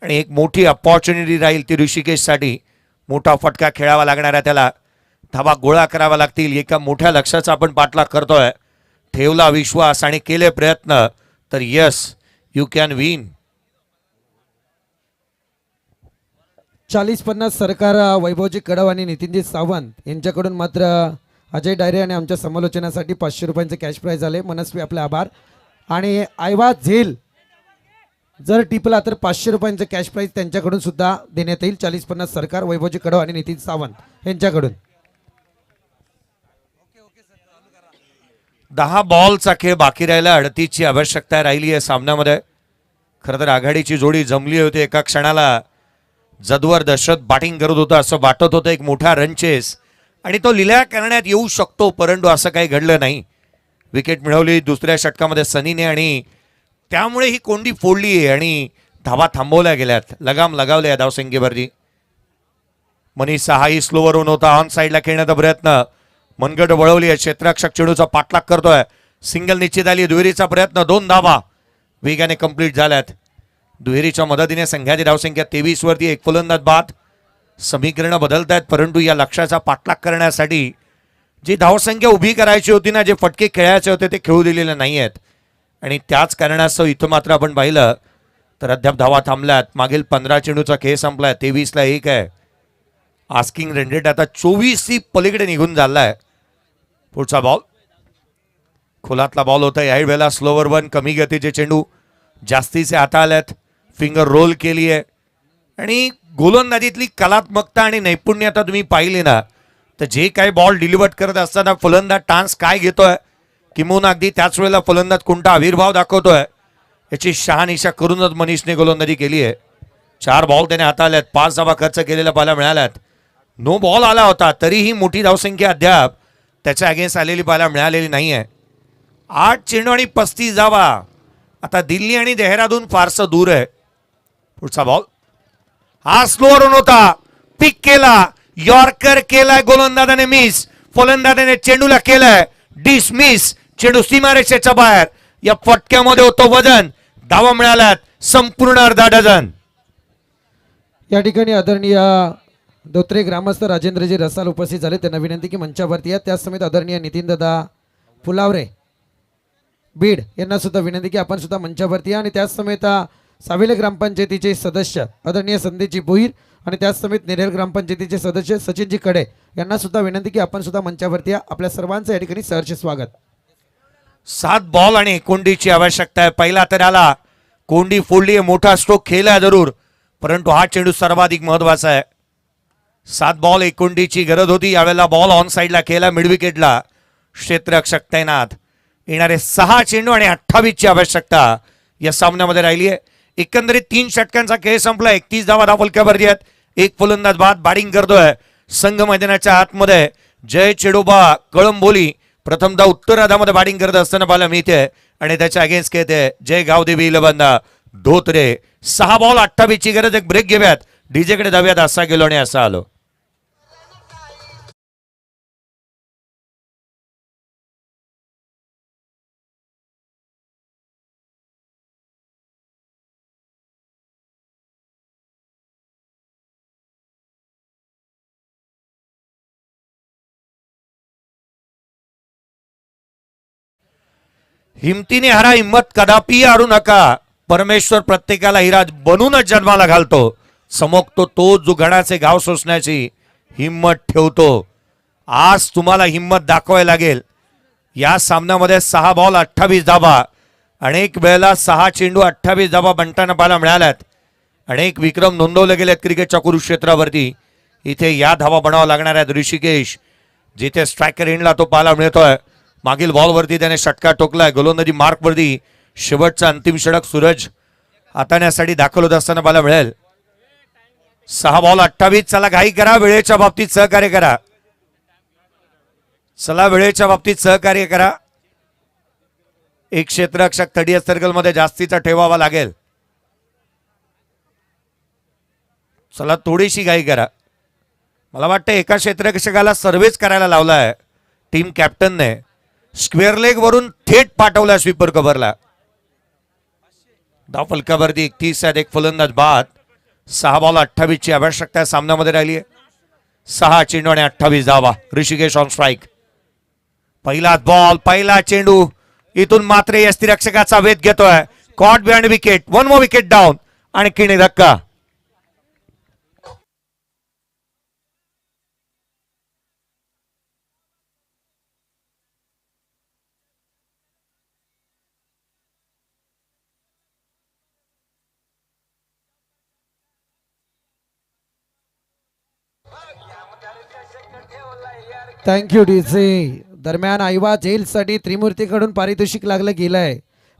आणि एक मोठी अपॉर्च्युनिटी राहील ती ऋषिकेशसाठी. मोठा फटका खेळावा लागणार आहे त्याला, धावा गोळा करावा लागतील. एका मोठ्या लक्ष्याचा आपण पाठलाग करतोय. ठेवला विश्वास आणि केले प्रयत्न तर यस यू कॅन विन. 40-50 सरकार वैभवजी कडव आणि नितीनजी सावंत यांच्याकडून मात्र अजय डायरे आणि आमच्या समालोचनासाठी 500 रुपयांचे कॅश प्राईज आले. मनस्वी आपले आभार. आणि आयवा झेल जर टिपला तर 500 रुपयांचे कॅश प्राईज त्यांच्याकडून सुद्धा देण्यात येईल. 40-50 सरकार वैभवजी कडव आणि नितीन सावंत यांच्याकडून. 10 बॉलचा खेळ बाकी राहिला. 38ची आवश्यकता राहिली आहे सामन्यामध्ये. खरं तर आघाडीची जोडी जमली होती. एका क्षणाला जदवर दशरथ बॅटिंग करत होता असं वाटत होतं. एक मोठा रन चेस आणि तो लिल्या करण्यात येऊ शकतो, परंतु असं काही घडलं नाही. विकेट मिळवली दुसऱ्या षटकामध्ये सनीने आणि त्यामुळे ही कोंडी फोडली आहे आणि धावा थांबवल्या गेल्यात. लगाम लगावले या धावसंख्येवरती. मनीष सहाही स्लोवरून होता. ऑन साईडला खेळण्याचा प्रयत्न, मनगट वळवली आहे. क्षेत्ररक्षक चेंडूचा पाठलाग करतोय. सिंगल निश्चित आली. दुहेरीचा प्रयत्न, 2 धावा वेगाने कंप्लीट झाल्यात. दुहेरीच्या मदतीने संघाची धावसंख्या 23 वरती. एक फलंदाज बाद. समीकरणं बदलत आहेत, परंतु या लक्ष्याचा पाठलाग करण्यासाठी जी धावसंख्या उभी करायची होती ना, जे फटके खेळायचे होते ते खेळू दिलेले नाही आहेत. आणि त्याच कारणास्तव इथं मात्र आपण पाहिलं तर अद्याप धावा थांबल्यात. मागील 15 चेंडूचा खेळ संपलाय. 23ला 1 आहे. आस्किंग रन रेट आता 24 पलीकडे निघून झालाय. पुढचा बॉल खोलातला बॉल होता. याही वेळेला स्लोवर वन, कमी गतीचे चेंडू जास्तीचे हाता आल्यात. फिंगर रोल केली आहे आणि गोलंदाजीतली कलात्मकता आणि नैपुण्यता तुम्ही पाहिली ना, तर जे काही बॉल डिलिव्हर करत असताना फलंदाज टान्स काय घेतोय, किंबहुना अगदी त्याच वेळेला फलंदाज कोणता आविर्भाव दाखवतोय याची शहानिशा करूनच मनीषने गोलंदाजी केली आहे. 4 बॉल त्याने हाताळल्यात. 5 धावा खर्च केलेल्या पाहायला मिळाल्यात. नो बॉल आला होता तरीही मोठी धावसंख्या अद्याप त्याच्या अगेन्स्ट आलेली पाहायला मिळालेली नाही आहे. 8 चेंडू आणि 35 धावा. आता दिल्ली आणि देहरादून फारसं दूर आहे. पुढचा बॉल हा स्लोअर रन होता. पिक केला, यॉर्कर केलाय, गोलंदाजाने मिस. फलंदाजाने चेंडूला केलाय डिसमिस. चेंडू सीमारेषेच्या बाहेर. या फटक्यामध्ये होतो वजन. धावा मिळाल्यात संपूर्ण अर्धा डझन. या ठिकाणी आदरणीय धोत्रे ग्रामस्थ राजेंद्रजी रसाल उपस्थित झाले. त्यांना विनंती की मंचावरती या. त्याच समेत आदरणीय नितीनदादा फुलावरे बीड यांना सुद्धा विनंती की आपण सुद्धा मंचावरती या. आणि त्याच समेत सावेले ग्रामपंचायतीचे सदस्य आदरणीय संदीपजी भोईर आणि त्याच समेत नेरेल ग्रामपंचायतीचे सदस्य सचिनजी कडे यांना सुद्धा विनंती की आपण सुद्धा मंचावरती या. आपल्या सर्वांचं या ठिकाणी सहर्ष स्वागत. 7 बॉल आणि कोंडीची आवश्यकता आहे. पहिला तर आला, कोंडी फोडली. मोठा स्ट्रोक खेळला जरूर, परंतु हा चेंडू सर्वाधिक महत्वाचा आहे. 7 बॉल 1 कोंडीची गरज होती. यावेळेला बॉल ऑन साईडला केला, मिड विकेटला. क्षेत्ररक्षक तैनात. येणारे 6 चेंडू आणि 28ची आवश्यकता या सामन्यामध्ये राहिली आहे. एकंदरीत 3 षटकांचा खेळ संपला. 31 धावा धावफलकावरती आहेत. 1 फलंदाज बाद बॅटिंग करतोय. संघ मैदानाच्या आतमध्ये जय चेडोबा कळंबोली प्रथमतः उत्तरार्धामध्ये बॅटिंग करत असताना पाहायला मिळते आणि त्याच्या अगेन्स्ट खेळते जय गावदेवी इलेव्हन धोत्रे. 6 बॉल 28ची गरज. एक ब्रेक घेऊयात. डीजेकडे जाऊयात. असा गेलो आणि असा आलो. हिमतीने हरा, हिम्मत कदापि हारू नका. परमेश्वर प्रत्येकाला हिरा बनूनच जन्माला घालतो. चमकतो तो जो घडाचे गाव सोसण्याची हिम्मत ठेवतो. आज तुम्हाला हिम्मत दाखवायला लागेल. या सामन्यामध्ये 6 बॉल 28 धावा. अनेक वेळेला 6 चेंडू 28 धावा बंटाना पाहायला मिळाल्यात. अनेक विक्रम नोंदवले गेलेत क्रिकेटच्या कुरुक्षेत्रावरती. इथे या धावा बनावा लागणार आहेत. ऋषिकेश जिथे स्ट्रायकर एंडला तो पाहायला मिळतोय. मागील बॉलवरती त्याने षटका ठोकलाय. गोलंदाजी मार्कवरती शेवटचा अंतिम षटक सूरज हाताळण्यासाठी दाखल होत असताना पाहायला मिळेल. 6 बॉल 28. चला घाई करा, वेळेच्या बाबतीत सहकार्य करा. चला वेळेच्या बाबतीत सहकार्य करा. एक क्षेत्ररक्षक 30 सर्कल मध्ये जास्तीचा ठेवावा लागेल. चला थोडीशी घाई करा. मला वाटतं एका क्षेत्ररक्षकाला सर्व्हिस करायला लावलाय टीम कॅप्टनने. स्क्वेअर लेग वरून थेट पाठवला स्वीपर कव्हरला. धाव फलकावरती 31 आहेत, एक फलंदाज बाद. 6 बॉल 28 ची आवश्यकता सामन्यामध्ये राहिली आहे. 6 चेंडू आणि 28 धावा. Rishikesh on strike. पहिला बॉल, पहिला चेंडू. इथून मात्र यष्टिरक्षकाचा वेध घेतोय. Cot behind wicket. 1 more wicket down आणि किणी धक्का. Thank you DC. दरम्यान आईवा जेलसाठी त्रिमूर्तीकडून पारितोषिक लागलं गेलंय.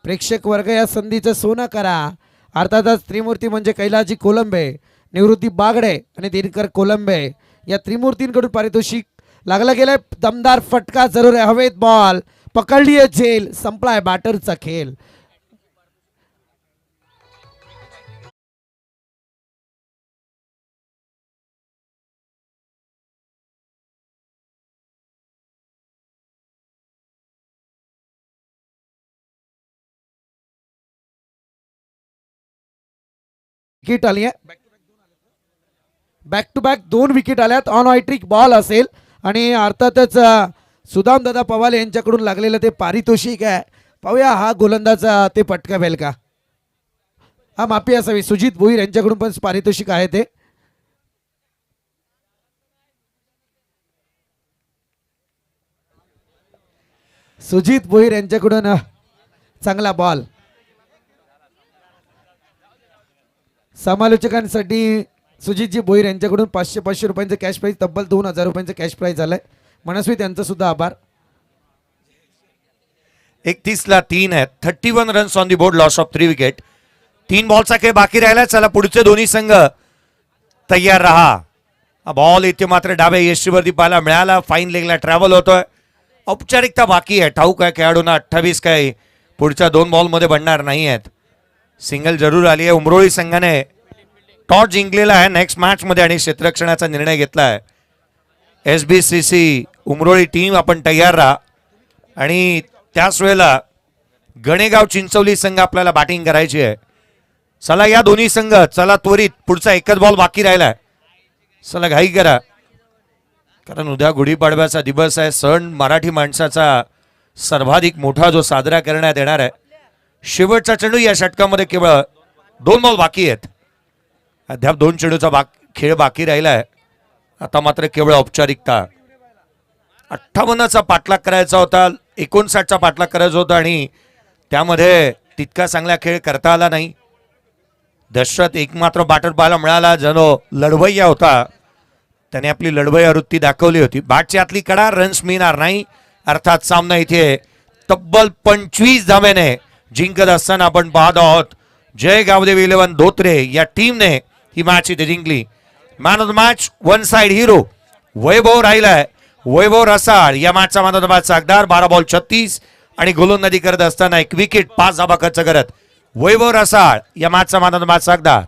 प्रेक्षक वर्ग या संधीचं सोनं करा. अर्थातच त्रिमूर्ती म्हणजे कैलाजी कोलंबे, निवृत्ती बागडे आणि दिनकर कोलंबे या त्रिमूर्तींकडून पारितोषिक लागलं गेलंय. दमदार फटका जरूर आहे. हवेत बॉल पकडली आहे जेल. संपलाय बॅटरचा खेळ. विकेट आली आहे. बॅक टू बॅक 2 विकेट आल्यात. ऑन हायट्रिक बॉल असेल आणि अर्थातच सुदाम दादा पवाल यांच्याकडून लागलेलं ते पारितोषिक आहे. पाहूया हा गोलंदाज ते पटकावेल का. हा माफी असावी, सुजित भोईर यांच्याकडून पण पारितोषिक आहे ते. सुजित भोईर यांच्याकडून चांगला बॉल. समालोचकांसाठी सुजितजी भोईर यांच्याकडून 500 रुपयांचं कॅश प्राईज, तब्बल 2000 रुपयांचं कॅश प्राईज झालंय. मनस्वी त्यांचं सुद्धा आभार. 31 ला 3 आहेत. 31 runs on the board. Loss of 3 wicket. 3 बॉलचा खेळ बाकी राहिला. चला पुढचे दोन्ही संघ तयार राहा. बॉल इथे मात्र डाव्या यष्टीवरती पाहायला मिळाला. फाईन लेगला ट्रॅव्हल होतोय. औपचारिकता बाकी आहे. ठाऊक आहे खेळाडूंना 28 काय पुढच्या 2 बॉलमध्ये बनणार नाही आहेत. सिंगल जरूर आली आहे. उमरोळी संघाने टॉस जिंकलेला आहे नेक्स्ट मॅच मध्ये आणि क्षेत्ररक्षणाचा निर्णय घेतला आहे. SBCC उमरोळी टीम आपण तयार राहा. आणि त्याच वेळेला गणेगाव चिंचवली संघ आपल्याला बॅटिंग करायची आहे. चला या दोन्ही संघ चला त्वरित. पुढचा एकच बॉल बाकी राहिलाय. चला घाई करा, कारण उद्या गुढीपाडव्याचा दिवस आहे. सण मराठी माणसाचा सर्वाधिक मोठा जो साजरा करण्यात येणार आहे. शेवटचा चेंडू. या षटकामध्ये केवळ 2 बॉल बाकी आहेत. अद्याप 2 चेंडूचा खेळ बाकी राहिलाय. आता मात्र केवळ औपचारिकता. 58चा पाठलाग करायचा होता, 59चा पाठलाग करायचा होता आणि त्यामध्ये तितका चांगला खेळ करता आला नाही. दशरथ एक मात्र बॅटर पाहायला मिळाला. जणू लढवय्या होता. त्याने आपली लढवय्या वृत्ती दाखवली होती. बॅटची आतली कडा. रन्स मिळणार नाही. अर्थात सामना इथे तब्बल 25 धाब्याने जिंकत असताना आपण पाहत आहोत. जय गावदेव 11 धोत्रे या टीमने ही मॅच इथे जिंकली. Man of the match one side hero Vaibhav राहिलाय. वैभव रसाळ या मॅचचा मॅन ऑफ द मॅच सागदार. 12 बॉल 36 आणि गोलंदाजी करत असताना 1 विकेट 5 धाबा खर्च करत वैभव रसाळ या मॅचचा मॅन ऑफ द मॅच सागदार.